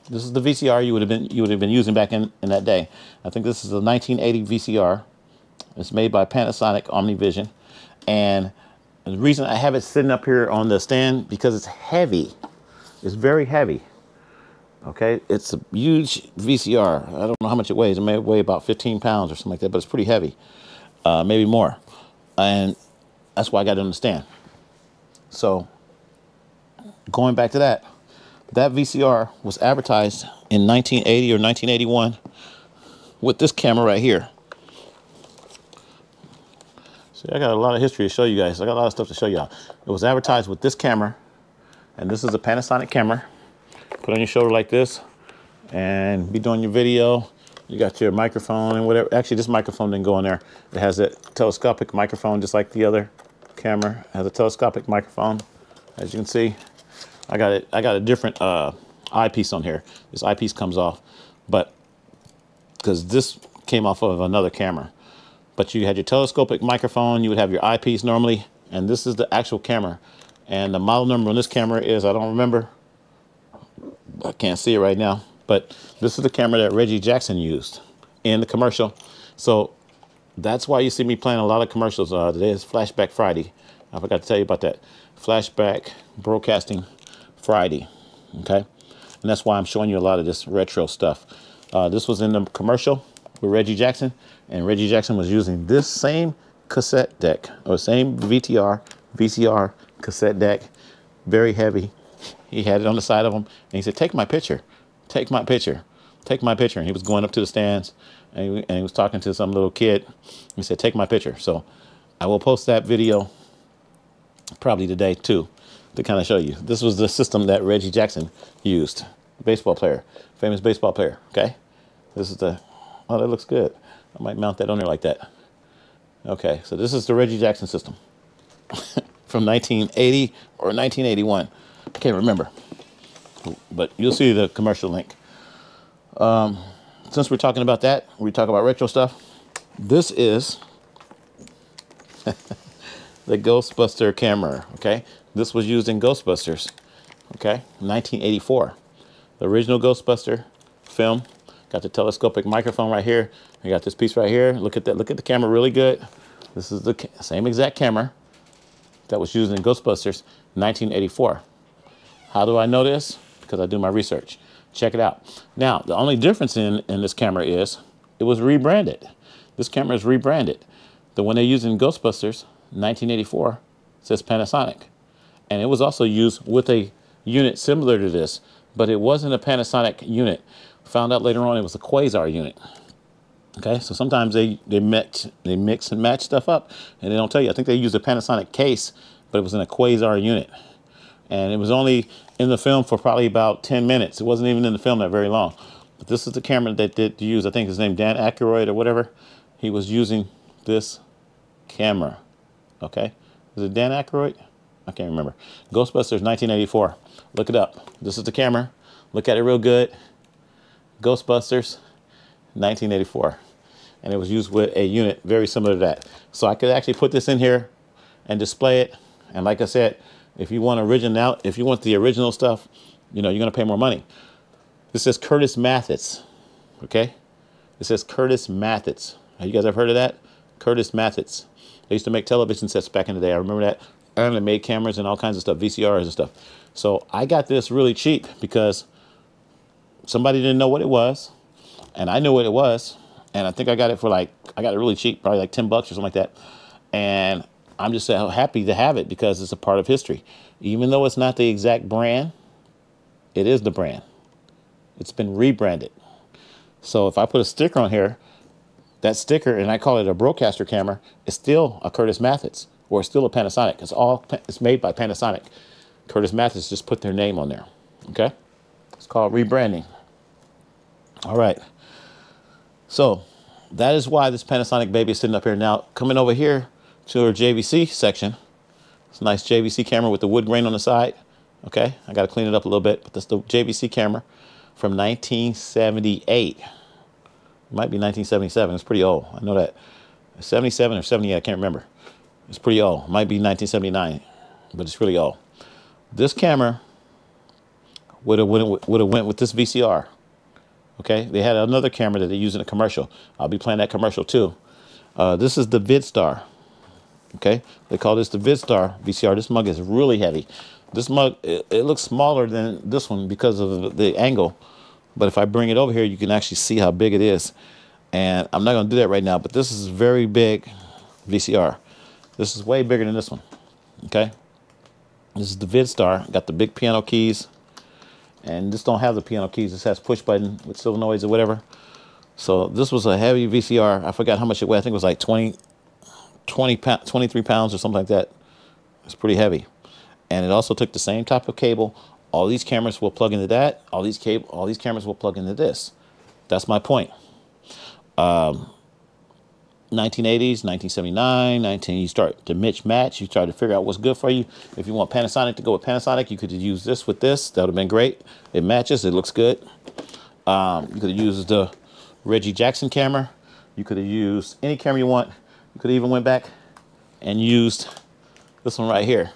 this is the VCR you would have been using back in that day. I think this is a 1980 VCR. It's made by Panasonic Omnivision, and the reason I have it sitting up here on the stand, because it's heavy. It's very heavy. Okay, it's a huge VCR. I don't know how much it weighs. It may weigh about 15 pounds or something like that, but it's pretty heavy, maybe more, and that's why I got it on the stand. So going back to that VCR was advertised in 1980 or 1981 with this camera right here. See, I got a lot of history to show you guys. I got a lot of stuff to show y'all. It was advertised with this camera, and this is a Panasonic camera. Put on your shoulder like this and be doing your video. You got your microphone and whatever. Actually, this microphone didn't go in there. It has a telescopic microphone just like the other camera. It has a telescopic microphone, as you can see. I got a different eyepiece on here. This eyepiece comes off, but because this came off of another camera. But you had your telescopic microphone, you would have your eyepiece normally, and this is the actual camera. And the model number on this camera is, I don't remember. I can't see it right now, but this is the camera that Reggie Jackson used in the commercial. So that's why you see me playing a lot of commercials. Today is Flashback Friday. I forgot to tell you about that. Flashback Broadcasting Friday, okay? And that's why I'm showing you a lot of this retro stuff. This was in the commercial with Reggie Jackson, and Reggie Jackson was using this same cassette deck, or same VCR cassette deck, very heavy. He had it on the side of him, and he said, "Take my picture, take my picture, take my picture." And he was going up to the stands, and he was talking to some little kid. He said, "Take my picture." So I will post that video probably today too, to kind of show you. This was the system that Reggie Jackson used. Baseball player, famous baseball player, okay? This is the, oh, that looks good. I might mount that on there like that. Okay, so this is the Reggie Jackson system from 1980 or 1981. I can't remember, but you'll see the commercial link. Since we're talking about that, we talk about retro stuff. This is the Ghostbuster camera, okay? This was used in Ghostbusters, okay? 1984. The original Ghostbuster film. Got the telescopic microphone right here. I got this piece right here. Look at that. Look at the camera really good. This is the same exact camera that was used in Ghostbusters 1984. How do I know this? Because I do my research. Check it out. Now, the only difference in this camera is it was rebranded. This camera is rebranded. The one they used in Ghostbusters 1984 says Panasonic. And it was also used with a unit similar to this, but it wasn't a Panasonic unit. Found out later on it was a Quasar unit. Okay, so sometimes they mix and match stuff up, and they don't tell you. I think they used a Panasonic case, but it was in a Quasar unit. And it was only in the film for probably about 10 minutes. It wasn't even in the film that very long. But this is the camera that did use, I think his name Dan Aykroyd or whatever. He was using this camera. Okay, is it Dan Aykroyd? I can't remember. Ghostbusters 1984. Look it up. This is the camera. Look at it real good. Ghostbusters 1984. And it was used with a unit very similar to that. So I could actually put this in here and display it. And like I said, if you want if you want the original stuff, you know, you're going to pay more money. This says Curtis Mathes. Okay? It says Curtis Mathes. Have you guys ever heard of that? Curtis Mathes. They used to make television sets back in the day. I remember that. And they made cameras and all kinds of stuff, VCRs and stuff. So I got this really cheap because somebody didn't know what it was, and I knew what it was, and I think I got it for I got it really cheap, probably like $10 or something like that. And I'm just so happy to have it because it's a part of history. Even though it's not the exact brand, it is the brand. It's been rebranded. So if I put a sticker on here, that sticker, and I call it a broadcaster camera, is still a Curtis Mathes, or it's still a Panasonic. It's made by Panasonic. Curtis Mathes just put their name on there. Okay? It's called rebranding. All right. So that is why this Panasonic baby is sitting up here. Now, coming over here to our JVC section. It's a nice JVC camera with the wood grain on the side. Okay? I got to clean it up a little bit, but that's the JVC camera from 1978. It might be 1977. It's pretty old. I know that. 77 or 78, I can't remember. It's pretty old. It might be 1979, but it's really old. This camera would have went with this VCR. Okay, they had another camera that they use in a commercial. I'll be playing that commercial too. This is the VidStar. Okay, they call this the VidStar VCR. This mug is really heavy. This mug, it looks smaller than this one because of the angle. But if I bring it over here, you can actually see how big it is. And I'm not going to do that right now, but this is very big VCR. This is way bigger than this one. Okay, this is the VidStar. Got the big piano keys. And this don't have the piano keys. This has push button with solenoids or whatever. So this was a heavy VCR. I forgot how much it weighed. I think it was like 23 pounds or something like that. It's pretty heavy. And it also took the same type of cable. All these cameras will plug into that. All these cameras will plug into this. That's my point. 1980s, 1979, you start to match. You try to figure out what's good for you. If you want Panasonic to go with Panasonic, you could use this with this. That would have been great. It matches. It looks good. You could have used the Reggie Jackson camera. You could have used any camera you want. You could have even went back and used this one right here.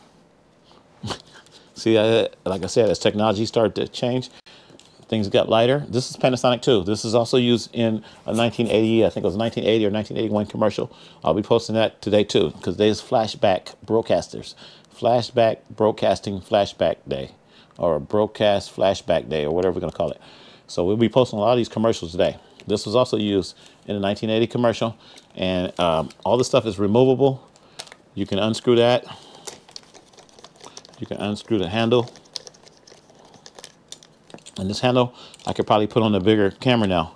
See, like I said, as technology started to change, things got lighter. This is Panasonic too. This is also used in a 1980, I think it was 1980 or 1981 commercial. I'll be posting that today too, because there's flashback broadcasters. Flashback broadcasting flashback day, or a broadcast flashback day, or whatever we're going to call it. So we'll be posting a lot of these commercials today. This was also used in a 1980 commercial, and all the stuff is removable. You can unscrew that. You can unscrew the handle. And this handle, I could probably put on a bigger camera now.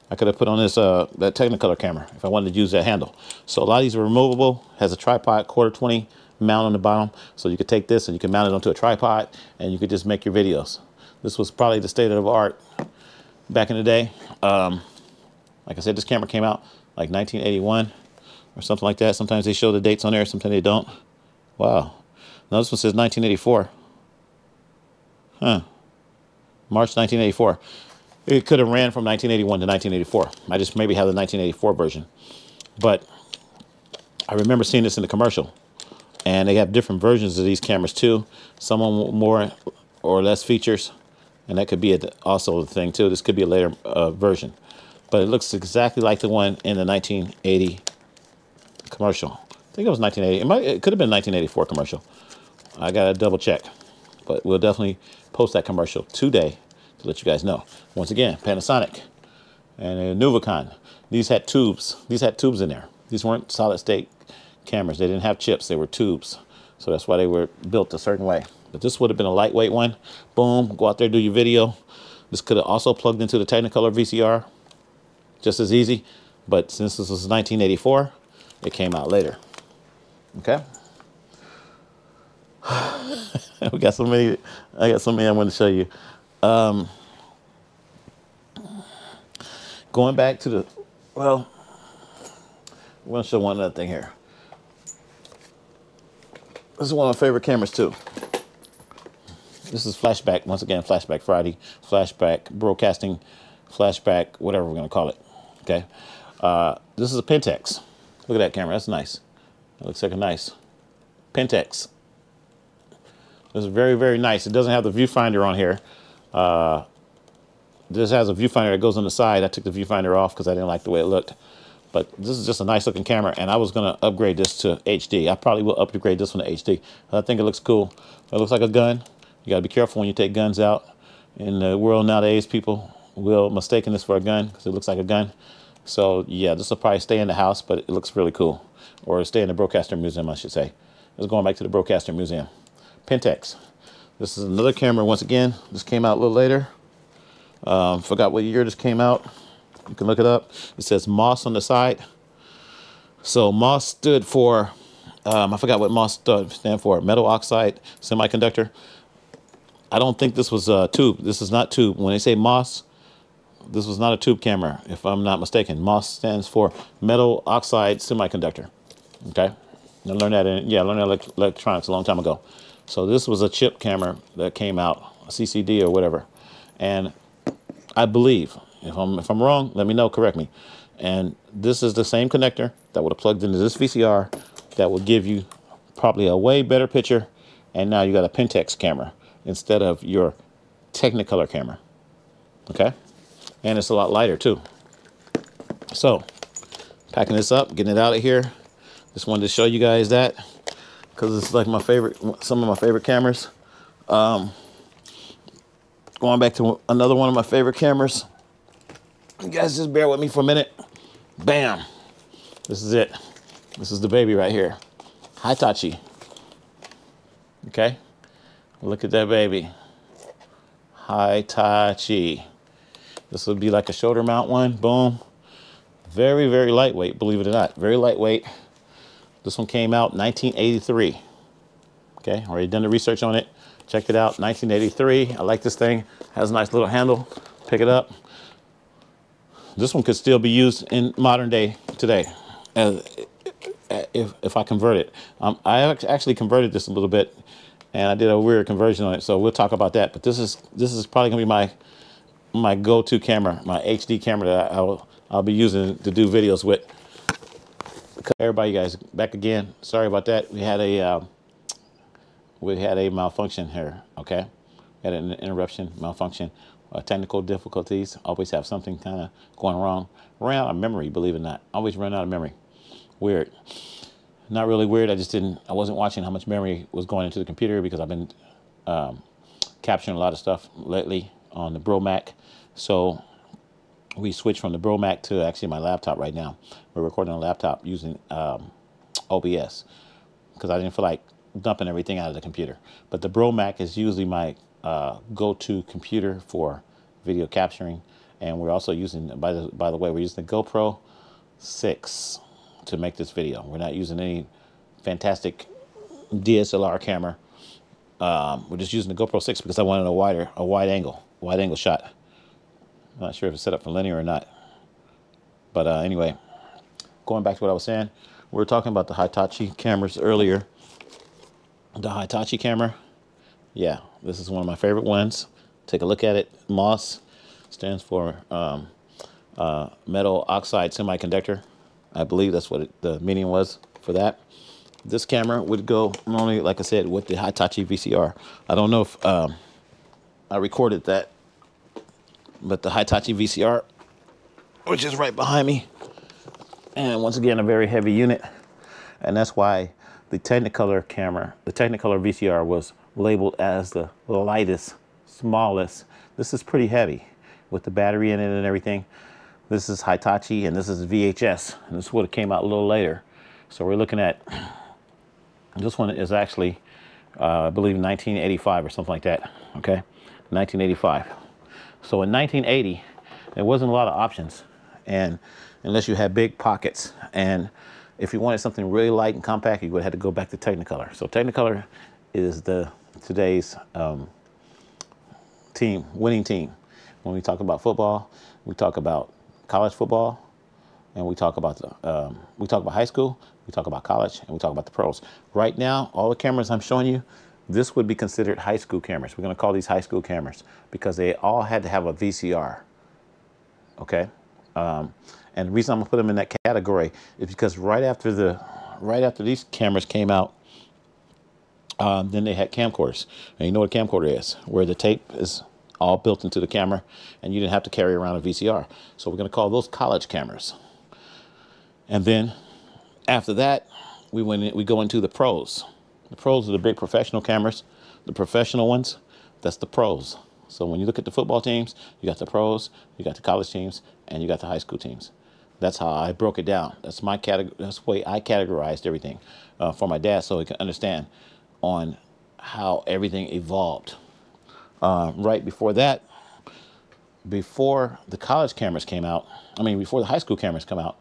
I could have put on this that Technicolor camera if I wanted to use that handle. So a lot of these are removable. Has a tripod, 1/4-20 mount on the bottom. So you could take this and you can mount it onto a tripod and you could just make your videos. This was probably the state of the art back in the day. Like I said, this camera came out like 1981 or something like that. Sometimes they show the dates on there, sometimes they don't. Wow. Now this one says 1984. Huh. March 1984. It could have ran from 1981 to 1984. I just maybe have the 1984 version. But I remember seeing this in the commercial. And they have different versions of these cameras too. Some of them more or less features. And that could be also the thing too. This could be a later version. But it looks exactly like the one in the 1980 commercial. I think it was 1980. It could have been 1984 commercial. I got to double check. But we'll definitely post that commercial today to let you guys know. Once again, Panasonic and Nuvicon. These had tubes. These had tubes in there. These weren't solid state cameras. They didn't have chips. They were tubes. So that's why they were built a certain way. But this would have been a lightweight one. Boom. Go out there, do your video. This could have also plugged into the Technicolor VCR. Just as easy. But since this was 1984, it came out later. Okay. I got so many I want to show you. Going back to the, well, I'm going to show one other thing here. This is one of my favorite cameras too. This is flashback, once again, Flashback Friday, flashback broadcasting, flashback, whatever we're going to call it. Okay. This is a Pentax. Look at that camera. That's nice. That looks like a nice Pentax. This is very, very nice. It doesn't have the viewfinder on here. This has a viewfinder that goes on the side. I took the viewfinder off because I didn't like the way it looked. But this is just a nice looking camera, and I was going to upgrade this to HD. I probably will upgrade this one to HD. I think it looks cool. It looks like a gun. You got to be careful when you take guns out. In the world nowadays, people will mistaken this for a gun because it looks like a gun. So yeah, this will probably stay in the house, but it looks really cool. Or stay in the Broadcaster Museum, I should say. It's going back to the Broadcaster Museum. Pentax. This is another camera, once again. This came out a little later. Forgot what year this came out. You can look it up. It says MOS on the side. So MOS stood for, I forgot what MOS stand for, metal oxide semiconductor. I don't think this was a tube. This is not tube. When they say MOS, this was not a tube camera, if I'm not mistaken. MOS stands for metal oxide semiconductor. Okay, I learned that I learned that electronics a long time ago. So this was a chip camera that came out, a CCD or whatever, and I believe, if I'm wrong, let me know, correct me. And this is the same connector that would have plugged into this VCR that will give you probably a way better picture. And now you got a Pentax camera instead of your Technicolor camera. Okay, and it's a lot lighter too. So packing this up, getting it out of here. Just wanted to show you guys that because it's like my favorite, some of my favorite cameras. Going back to another one of my favorite cameras. You guys just bear with me for a minute. Bam. This is it. This is the baby right here. Hitachi. Okay. Look at that baby. Hitachi. This would be like a shoulder mount one. Boom. Very, very lightweight, believe it or not. Very lightweight. This one came out 1983. Okay. Already done the research on it. Checked it out, 1983. I like this thing. Has a nice little handle. Pick it up. This one could still be used in modern day today, if I convert it. I actually converted this a little bit, and I did a weird conversion on it. So we'll talk about that. But this is probably gonna be my go-to camera, my HD camera that I'll be using to do videos with. Everybody, guys, back again. Sorry about that. We had a malfunction here, okay? We had an interruption, malfunction, technical difficulties. Always have something kind of going wrong. Ran out of memory, believe it or not. Always run out of memory. Weird. Not really weird. I wasn't watching how much memory was going into the computer because I've been capturing a lot of stuff lately on the Bromac. So we switched from the Bromac to actually my laptop right now. We're recording on a laptop using OBS because I didn't feel like dumping everything out of the computer. But the Bromac is usually my go-to computer for video capturing, and we're also using, by the way, we're using the GoPro 6 to make this video. We're not using any fantastic DSLR camera. We're just using the GoPro 6 because I wanted a wide angle shot. I'm not sure if it's set up for linear or not, but anyway, going back to what I was saying, we were talking about the Hitachi cameras earlier. The Hitachi camera, yeah, this is one of my favorite ones. Take a look at it. MOS stands for metal oxide semiconductor. I believe that's what the meaning was for that. This camera would go normally, like I said, with the Hitachi VCR. I don't know if I recorded that, but the Hitachi VCR, which is right behind me, and once again, a very heavy unit, and that's why the Technicolor camera, the Technicolor VCR, was labeled as the lightest, smallest. This is pretty heavy with the battery in it and everything. This is Hitachi and this is VHS, and this would have came out a little later. So we're looking at, this one is actually, I believe 1985 or something like that, okay? 1985. So in 1980, there wasn't a lot of options, and unless you had big pockets, and if you wanted something really light and compact, you would have to go back to Technicolor. So Technicolor is today's winning team. When we talk about football, we talk about college football, and we talk about high school, we talk about college, and we talk about the pros. Right now, all the cameras I'm showing you, this would be considered high school cameras. We're going to call these high school cameras because they all had to have a VCR. Okay, and the reason I'm gonna put them in that category is because right after these cameras came out, then they had camcorders, and you know what a camcorder is, where the tape is all built into the camera, and you didn't have to carry around a VCR. So we're gonna call those college cameras. And then after that, we go into the pros. The pros are the big professional cameras, the professional ones. That's the pros. So when you look at the football teams, you got the pros, you got the college teams, and you got the high school teams. That's how I broke it down. That's my category. That's the way I categorized everything for my dad, so he could understand on how everything evolved. Right before that, before the college cameras came out, before the high school cameras come out,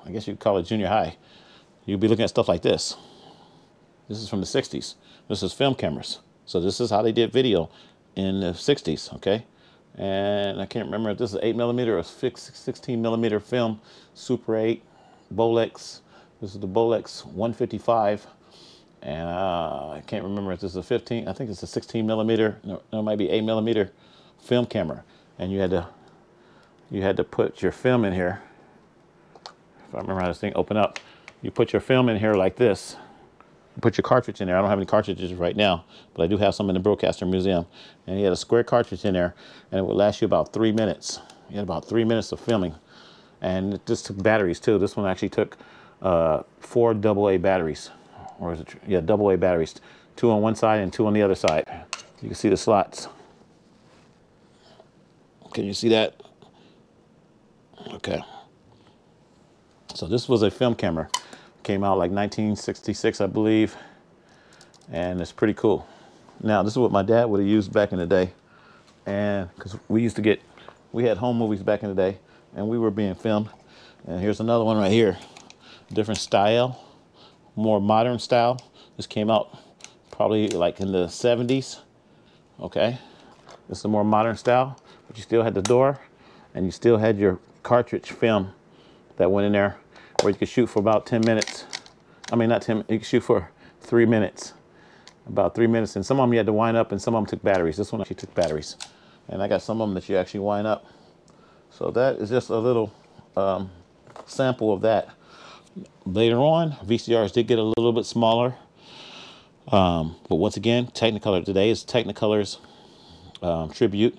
I guess you could call it junior high, you'd be looking at stuff like this. This is from the 60s. This is film cameras. So this is how they did video in the 60s, okay? And I can't remember if this is 8mm or 16mm film, Super 8, Bolex. This is the Bolex 155. And I can't remember if this is a 15. I think it's a 16mm. No, it might be 8mm film camera. And you had to put your film in here. If I remember how this thing opened up, you put your film in here like this. You put your cartridge in there. I don't have any cartridges right now, but I do have some in the Broadcaster Museum. And you had a square cartridge in there, and it would last you about 3 minutes. You had about 3 minutes of filming. And it just took batteries too. This one actually took 4 AA batteries. Or is it? Yeah, AA batteries. 2 on one side and 2 on the other side. You can see the slots. Can you see that? Okay. So this was a film camera. Came out like 1966, I believe. And it's pretty cool. Now, this is what my dad would have used back in the day. And because we had home movies back in the day, and we were being filmed. And here's another one right here. Different style, more modern style. This came out probably like in the 70s. Okay. This is a more modern style, but you still had the door, and you still had your cartridge film that went in there, where you could shoot for about 10 minutes. I mean, not 10, you could shoot for 3 minutes. About 3 minutes. And some of them you had to wind up, and some of them took batteries. This one actually took batteries. And I got some of them that you actually wind up. So that is just a little sample of that. Later on, VCRs did get a little bit smaller. But once again, Technicolor today is Technicolor's tribute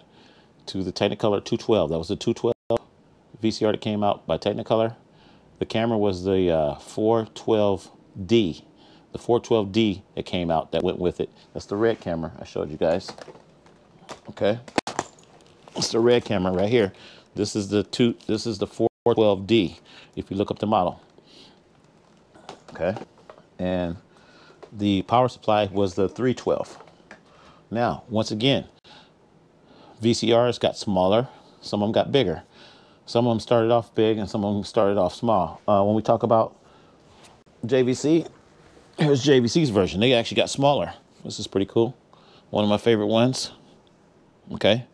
to the Technicolor 212. That was the 212 VCR that came out by Technicolor. The camera was the 412D. The 412D that came out that went with it. That's the red camera I showed you guys. Okay. It's the red camera right here. This is the 412D if you look up the model. Okay. And the power supply was the 312. Now, once again, VCRs got smaller. Some of them got bigger. Some of them started off big and some of them started off small. When we talk about JVC, here's JVC's version. They actually got smaller. This is pretty cool. One of my favorite ones. Okay.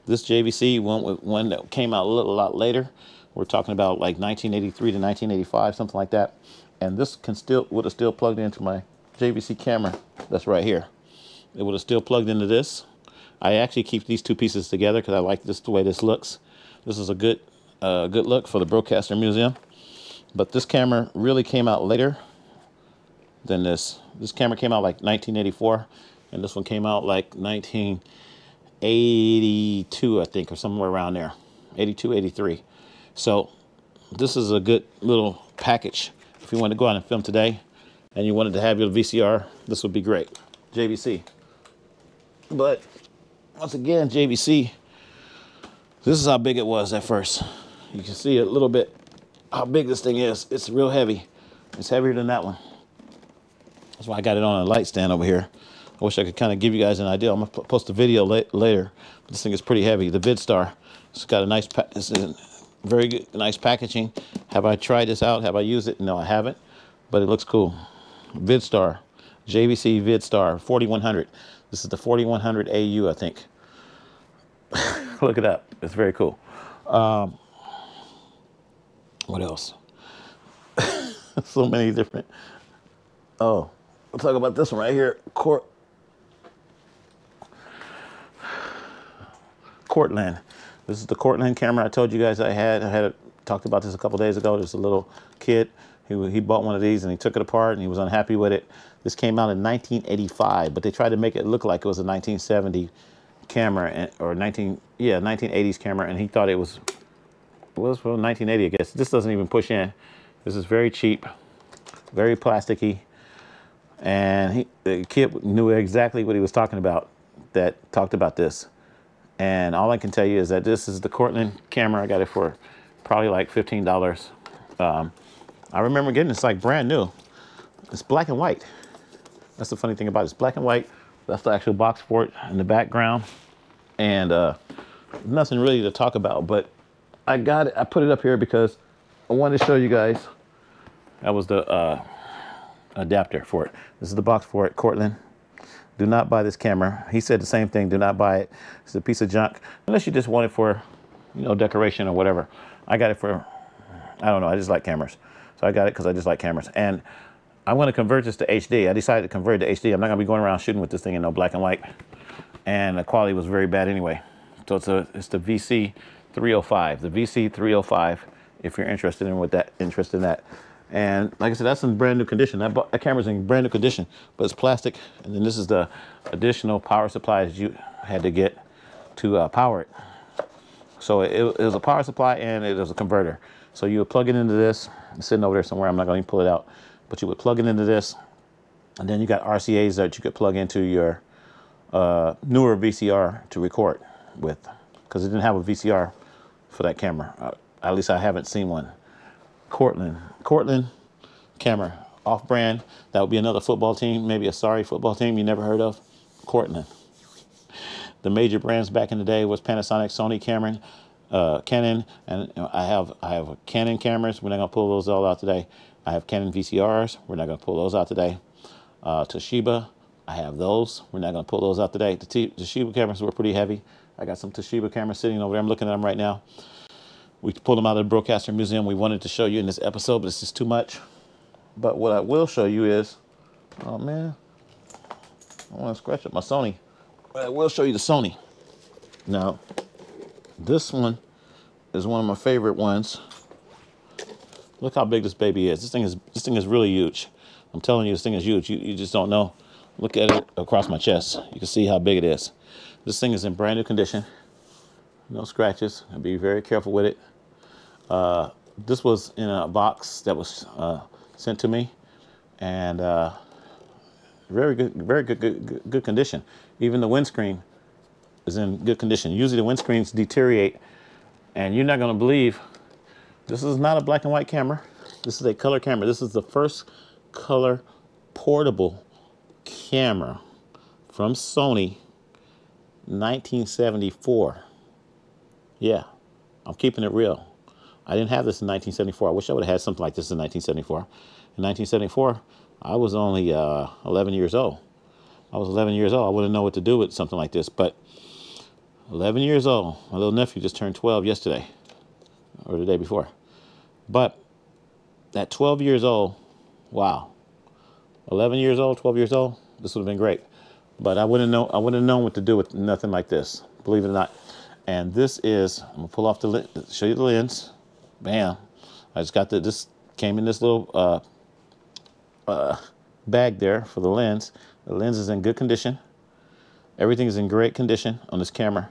This JVC one that came out a lot later. We're talking about like 1983 to 1985, something like that. And this would have still plugged into my JVC camera that's right here. It would have still plugged into this. I actually keep these two pieces together because I like the way this looks. This is a good look for the Broadcaster Museum. But this camera really came out later than this. This camera came out like 1984, and this one came out like 1982, I think, or somewhere around there. 82, 83. So this is a good little package. If you want to go out and film today and you wanted to have your VCR, this would be great. JVC. But once again, JVC, this is how big it was at first. You can see a little bit how big this thing is. It's real heavy. It's heavier than that one. That's why I got it on a light stand over here. I wish I could kind of give you guys an idea. I'm going to post a video later. But this thing is pretty heavy. The VidStar. It's got a nice, this is very good, nice packaging. Have I tried this out? Have I used it? No, I haven't. But it looks cool. VidStar. JVC VidStar 4100. This is the 4100 AU, I think. Look it up. It's very cool. What else? So many different. Oh, we'll talk about this one right here. Cortland. This is the Cortland camera I told you guys I had talked about this a couple days ago. There's a little kid. He bought one of these and he took it apart and he was unhappy with it. This came out in 1985, but they tried to make it look like it was a 1970 camera or 1980s camera, and he thought it was from 1980, I guess. This doesn't even push in. This is very cheap, very plasticky, and the kid knew exactly what he was talking about that talked about this. And all I can tell you is that this is the Cortland camera. I got it for probably like $15. I remember getting this like brand new. It's black and white. That's the funny thing about it. It's black and white. That's the actual box for it in the background. And nothing really to talk about, but I got it. I put it up here because I wanted to show you guys. That was the adapter for it. This is the box for it, Cortland. Do not buy this camera. He said the same thing. Do not buy it. It's a piece of junk. Unless you just want it for, you know, decoration or whatever. I got it for, I don't know. I just like cameras. So I got it because I just like cameras. And I want to convert this to HD. I decided to convert it to HD. I'm not going to be going around shooting with this thing in no black and white. And the quality was very bad anyway. So it's the VC305. The VC305, if you're interested in that. And like I said, that's in brand new condition. That camera's in brand new condition, but it's plastic. And then this is the additional power supply that you had to get to power it. So it was a power supply and it was a converter. So you would plug it into this. It's sitting over there somewhere. I'm not going to pull it out. But you would plug it into this. And then you got RCAs that you could plug into your newer VCR to record with. Because it didn't have a VCR for that camera. At least I haven't seen one. Cortland camera, off-brand. That would be another football team, maybe a sorry football team you never heard of. Cortland. The major brands back in the day was Panasonic, Sony, Canon, and I have Canon cameras. We're not gonna pull those all out today. I have Canon VCRs. We're not gonna pull those out today. Toshiba, I have those. We're not gonna pull those out today. The Toshiba cameras were pretty heavy. I got some Toshiba cameras sitting over there. I'm looking at them right now. We pulled them out of the Broadcaster Museum. We wanted to show you in this episode, but it's just too much. But what I will show you is, oh man, I want to scratch up my Sony. But I will show you the Sony. Now, this one is one of my favorite ones. Look how big this baby is. This thing is really huge. I'm telling you, this thing is huge. You just don't know. Look at it across my chest. You can see how big it is. This thing is in brand new condition. No scratches. I'll be very careful with it. This was in a box that was sent to me, and very good condition. Even the windscreen is in good condition. Usually the windscreens deteriorate, and you're not going to believe this is not a black and white camera. This is a color camera. This is the first color portable camera from Sony, 1974. Yeah, I'm keeping it real. I didn't have this in 1974. I wish I would have had something like this in 1974. In 1974, I was only 11 years old. I was 11 years old. I wouldn't know what to do with something like this. But 11 years old. My little nephew just turned 12 yesterday, or the day before. But at 12 years old, wow. 11 years old, 12 years old, this would have been great. But I wouldn't have known what to do with nothing like this, believe it or not. And this is, I'm gonna pull off the lens, show you the lens. Bam. I just got this came in this little bag there for the lens. The lens is in good condition. Everything is in great condition on this camera.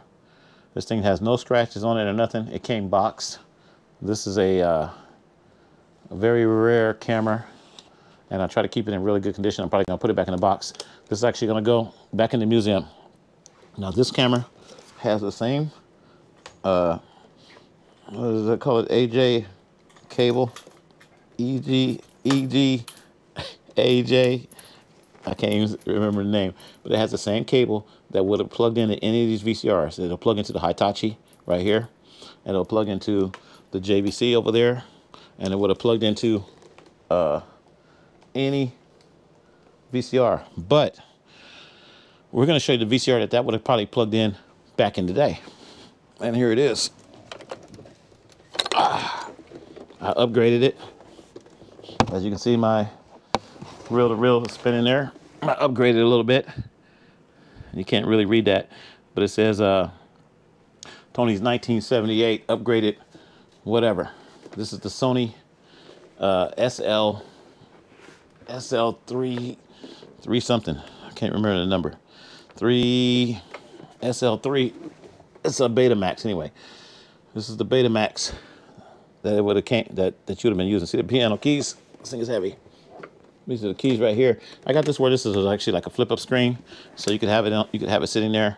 This thing has no scratches on it or nothing. It came boxed. This is a very rare camera, and I try to keep it in really good condition. I'm probably gonna put it back in the box. This is actually gonna go back in the museum. Now this camera has the same what does it call it? AJ cable, EG, AJ. I can't even remember the name, but it has the same cable that would have plugged into any of these VCRs. It'll plug into the Hitachi right here, and it'll plug into the JVC over there, and it would have plugged into any VCR. But we're going to show you the VCR that would have probably plugged in back in the day. And here it is. I upgraded it. As you can see, my reel-to-reel is spinning there. I upgraded it a little bit. You can't really read that, but it says Tony's 1978 upgraded whatever. This is the Sony SL3 something. I can't remember the number. 3 SL3. It's a Betamax anyway. This is the Betamax that it would have that you would have been using. See the piano keys? This thing is heavy. These are the keys right here. I got this where this is actually like a flip-up screen, so you could have it on, you could have it sitting there.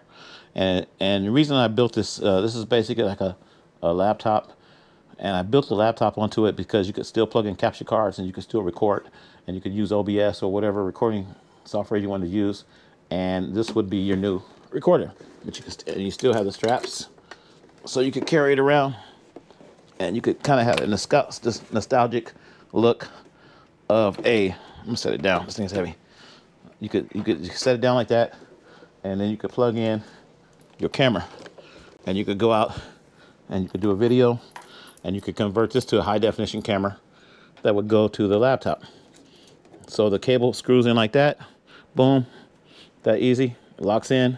And the reason I built this, this is basically like a laptop, and I built the laptop onto it because you could still plug in capture cards and you could still record, and you could use OBS or whatever recording software you want to use, and this would be your new recorder. But you could, and you still have the straps, so you could carry it around, and you could kind of have a nostalgic look of a. I'm gonna set it down. This thing's heavy. You could set it down like that, and then you could plug in your camera, and you could go out and you could do a video, and you could convert this to a high definition camera that would go to the laptop. So the cable screws in like that, boom, that easy, it locks in,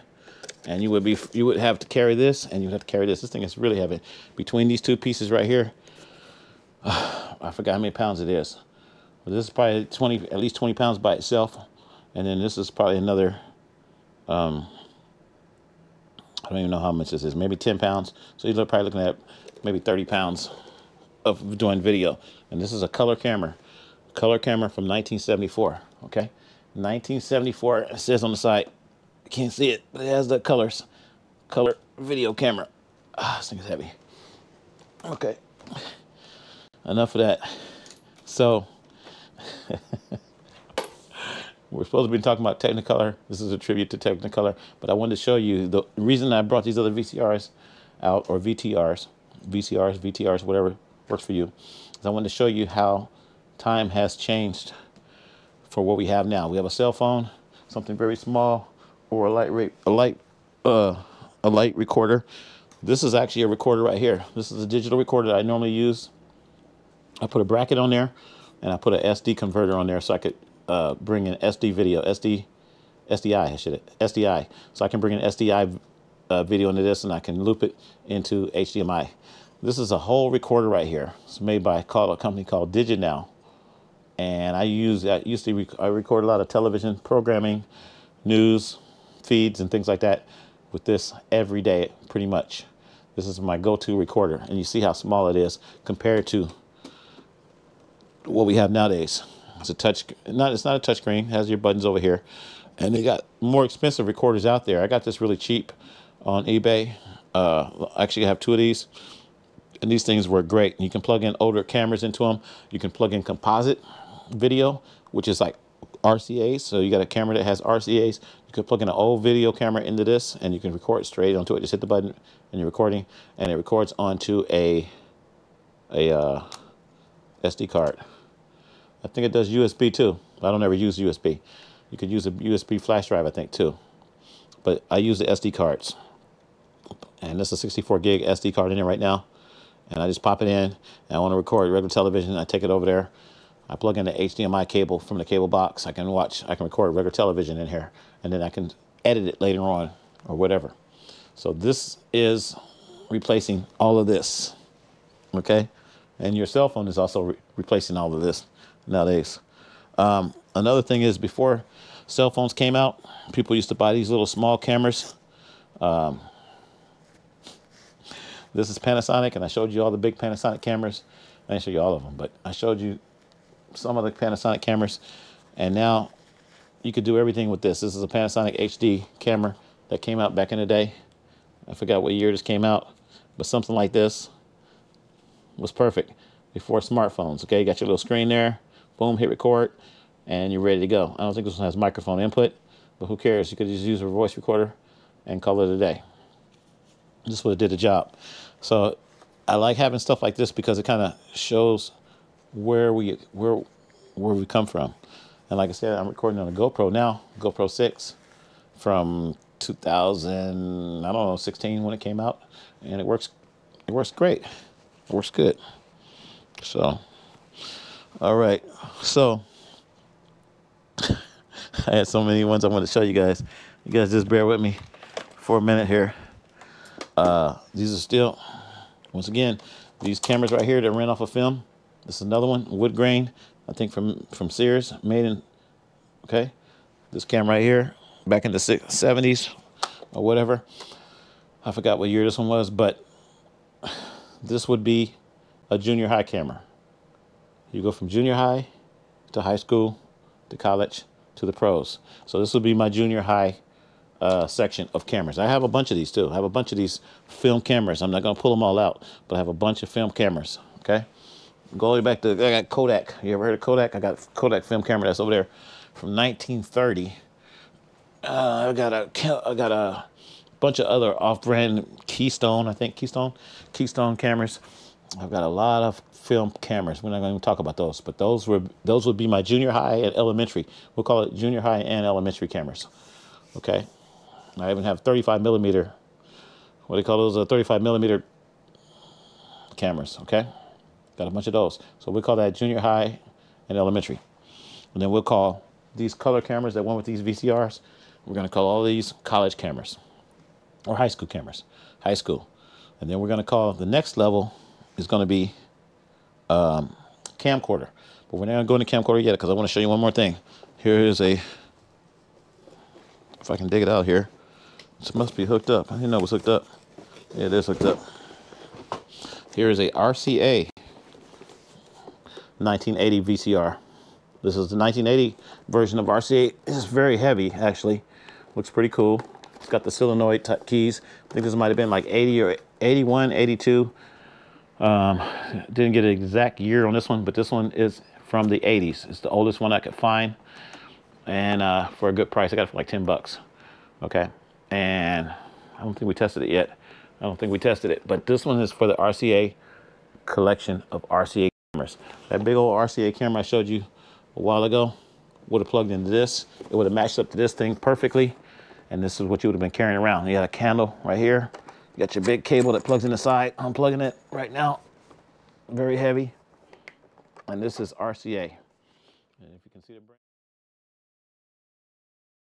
and you would have to carry this, and you would have to carry this. This thing is really heavy. Between these two pieces right here, I forgot how many pounds it is. But this is probably at least 20 pounds by itself, and then this is probably another. I don't even know how much this is. Maybe 10 pounds. So you're probably looking at maybe 30 pounds of doing video. And this is a color camera from 1974. Okay, 1974. It says on the side. You can't see it, but it has the color video camera. This thing is heavy. Okay, enough of that. So. We're supposed to be talking about Technicolor. This is a tribute to Technicolor, but I wanted to show you the reason I brought these other VCRs out, or VTRs, whatever works for you, is I wanted to show you how time has changed for what we have now. We have a cell phone, something very small, or a light recorder. This is actually a recorder right here. This is a digital recorder that I normally use. I put a bracket on there, and I put an SD converter on there so I could bring in SDI. So I can bring an SDI video into this, and I can loop it into HDMI. This is a whole recorder right here. It's made by a company called DigiNow, and I record a lot of television programming, news feeds, and things like that with this every day, pretty much. This is my go-to recorder, and you see how small it is compared to what we have nowadays. It's not a touch screen. It has your buttons over here, and they got more expensive recorders out there. I got this really cheap on eBay. Actually, I have two of these, and these things work great. You can plug in older cameras into them. You can plug in composite video, which is like RCAs. So you got a camera that has RCAs. You can plug in an old video camera into this, and you can record straight onto it. Just hit the button, and you're recording, and it records onto a SD card. I think it does USB too. I don't ever use USB. You could use a USB flash drive, I think, too. But I use the SD cards. And this is a 64 gig SD card in there right now. And I just pop it in, and I want to record regular television. I take it over there. I plug in the HDMI cable from the cable box. I can record regular television in here. And then I can edit it later on or whatever. So this is replacing all of this. Okay? And your cell phone is also replacing all of this nowadays. Another thing is, before cell phones came out, people used to buy these little small cameras. This is Panasonic, and I showed you all the big Panasonic cameras. I didn't show you all of them, but I showed you some of the Panasonic cameras, and now you could do everything with this. This is a Panasonic HD camera that came out back in the day. I forgot what year this came out, but something like this was perfect before smartphones. Okay, you got your little screen there. Boom, hit record, and you're ready to go. I don't think this one has microphone input, but who cares? You could just use a voice recorder and call it a day. This would have did the job. So I like having stuff like this because it kind of shows where we come from. And like I said, I'm recording on a GoPro now, GoPro 6 from 2016 when it came out, and it works great. It works good. So, all right. So, I had so many ones I want to show you guys. You guys just bear with me for a minute here. These are still, once again, these cameras right here that ran off of film. This is another one, wood grain, I think from Sears, made in, okay. This camera right here, back in the 70s or whatever. I forgot what year this one was, but this would be a junior high camera. You go from junior high to high school to college to the pros. So this would be my junior high section of cameras. I have a bunch of these too. I have a bunch of these film cameras. I'm not going to pull them all out, but I have a bunch of film cameras. Okay. Go all the way back to, I got Kodak. You ever heard of Kodak? I got Kodak film camera that's over there from 1930. I got a bunch of other off-brand Keystone, I think Keystone cameras. I've got a lot of film cameras. We're not going to talk about those, but those would be my junior high and elementary. We'll call it junior high and elementary cameras. Okay. I even have 35 millimeter. What do you call those? 35 millimeter cameras. Okay. Got a bunch of those. So we call that junior high and elementary. And then we'll call these color cameras that went with these VCRs. We're going to call all these college cameras or high school cameras. High school. And then we're going to call the next level is going to be camcorder. But we're not going to camcorder yet because I want to show you one more thing. Here is a, if I can dig it out here. This must be hooked up. I didn't know it was hooked up. Yeah, it is hooked up. Here is a RCA 1980 VCR. This is the 1980 version of RCA. This is very heavy, actually. Looks pretty cool. It's got the solenoid type keys. I think this might have been like 80 or 81, 82. Didn't get an exact year on this one, but this one is from the 80s. It's the oldest one I could find. And for a good price, I got it for like 10 bucks. Okay. And I don't think we tested it yet. But this one is for the RCA collection of RCA cameras. That big old RCA camera I showed you a while ago would have plugged into this. It would have matched up to this thing perfectly. And this is what you would have been carrying around. You got a candle right here. You got your big cable that plugs in the side. I'm plugging it right now. Very heavy. And this is RCA. And if you can see the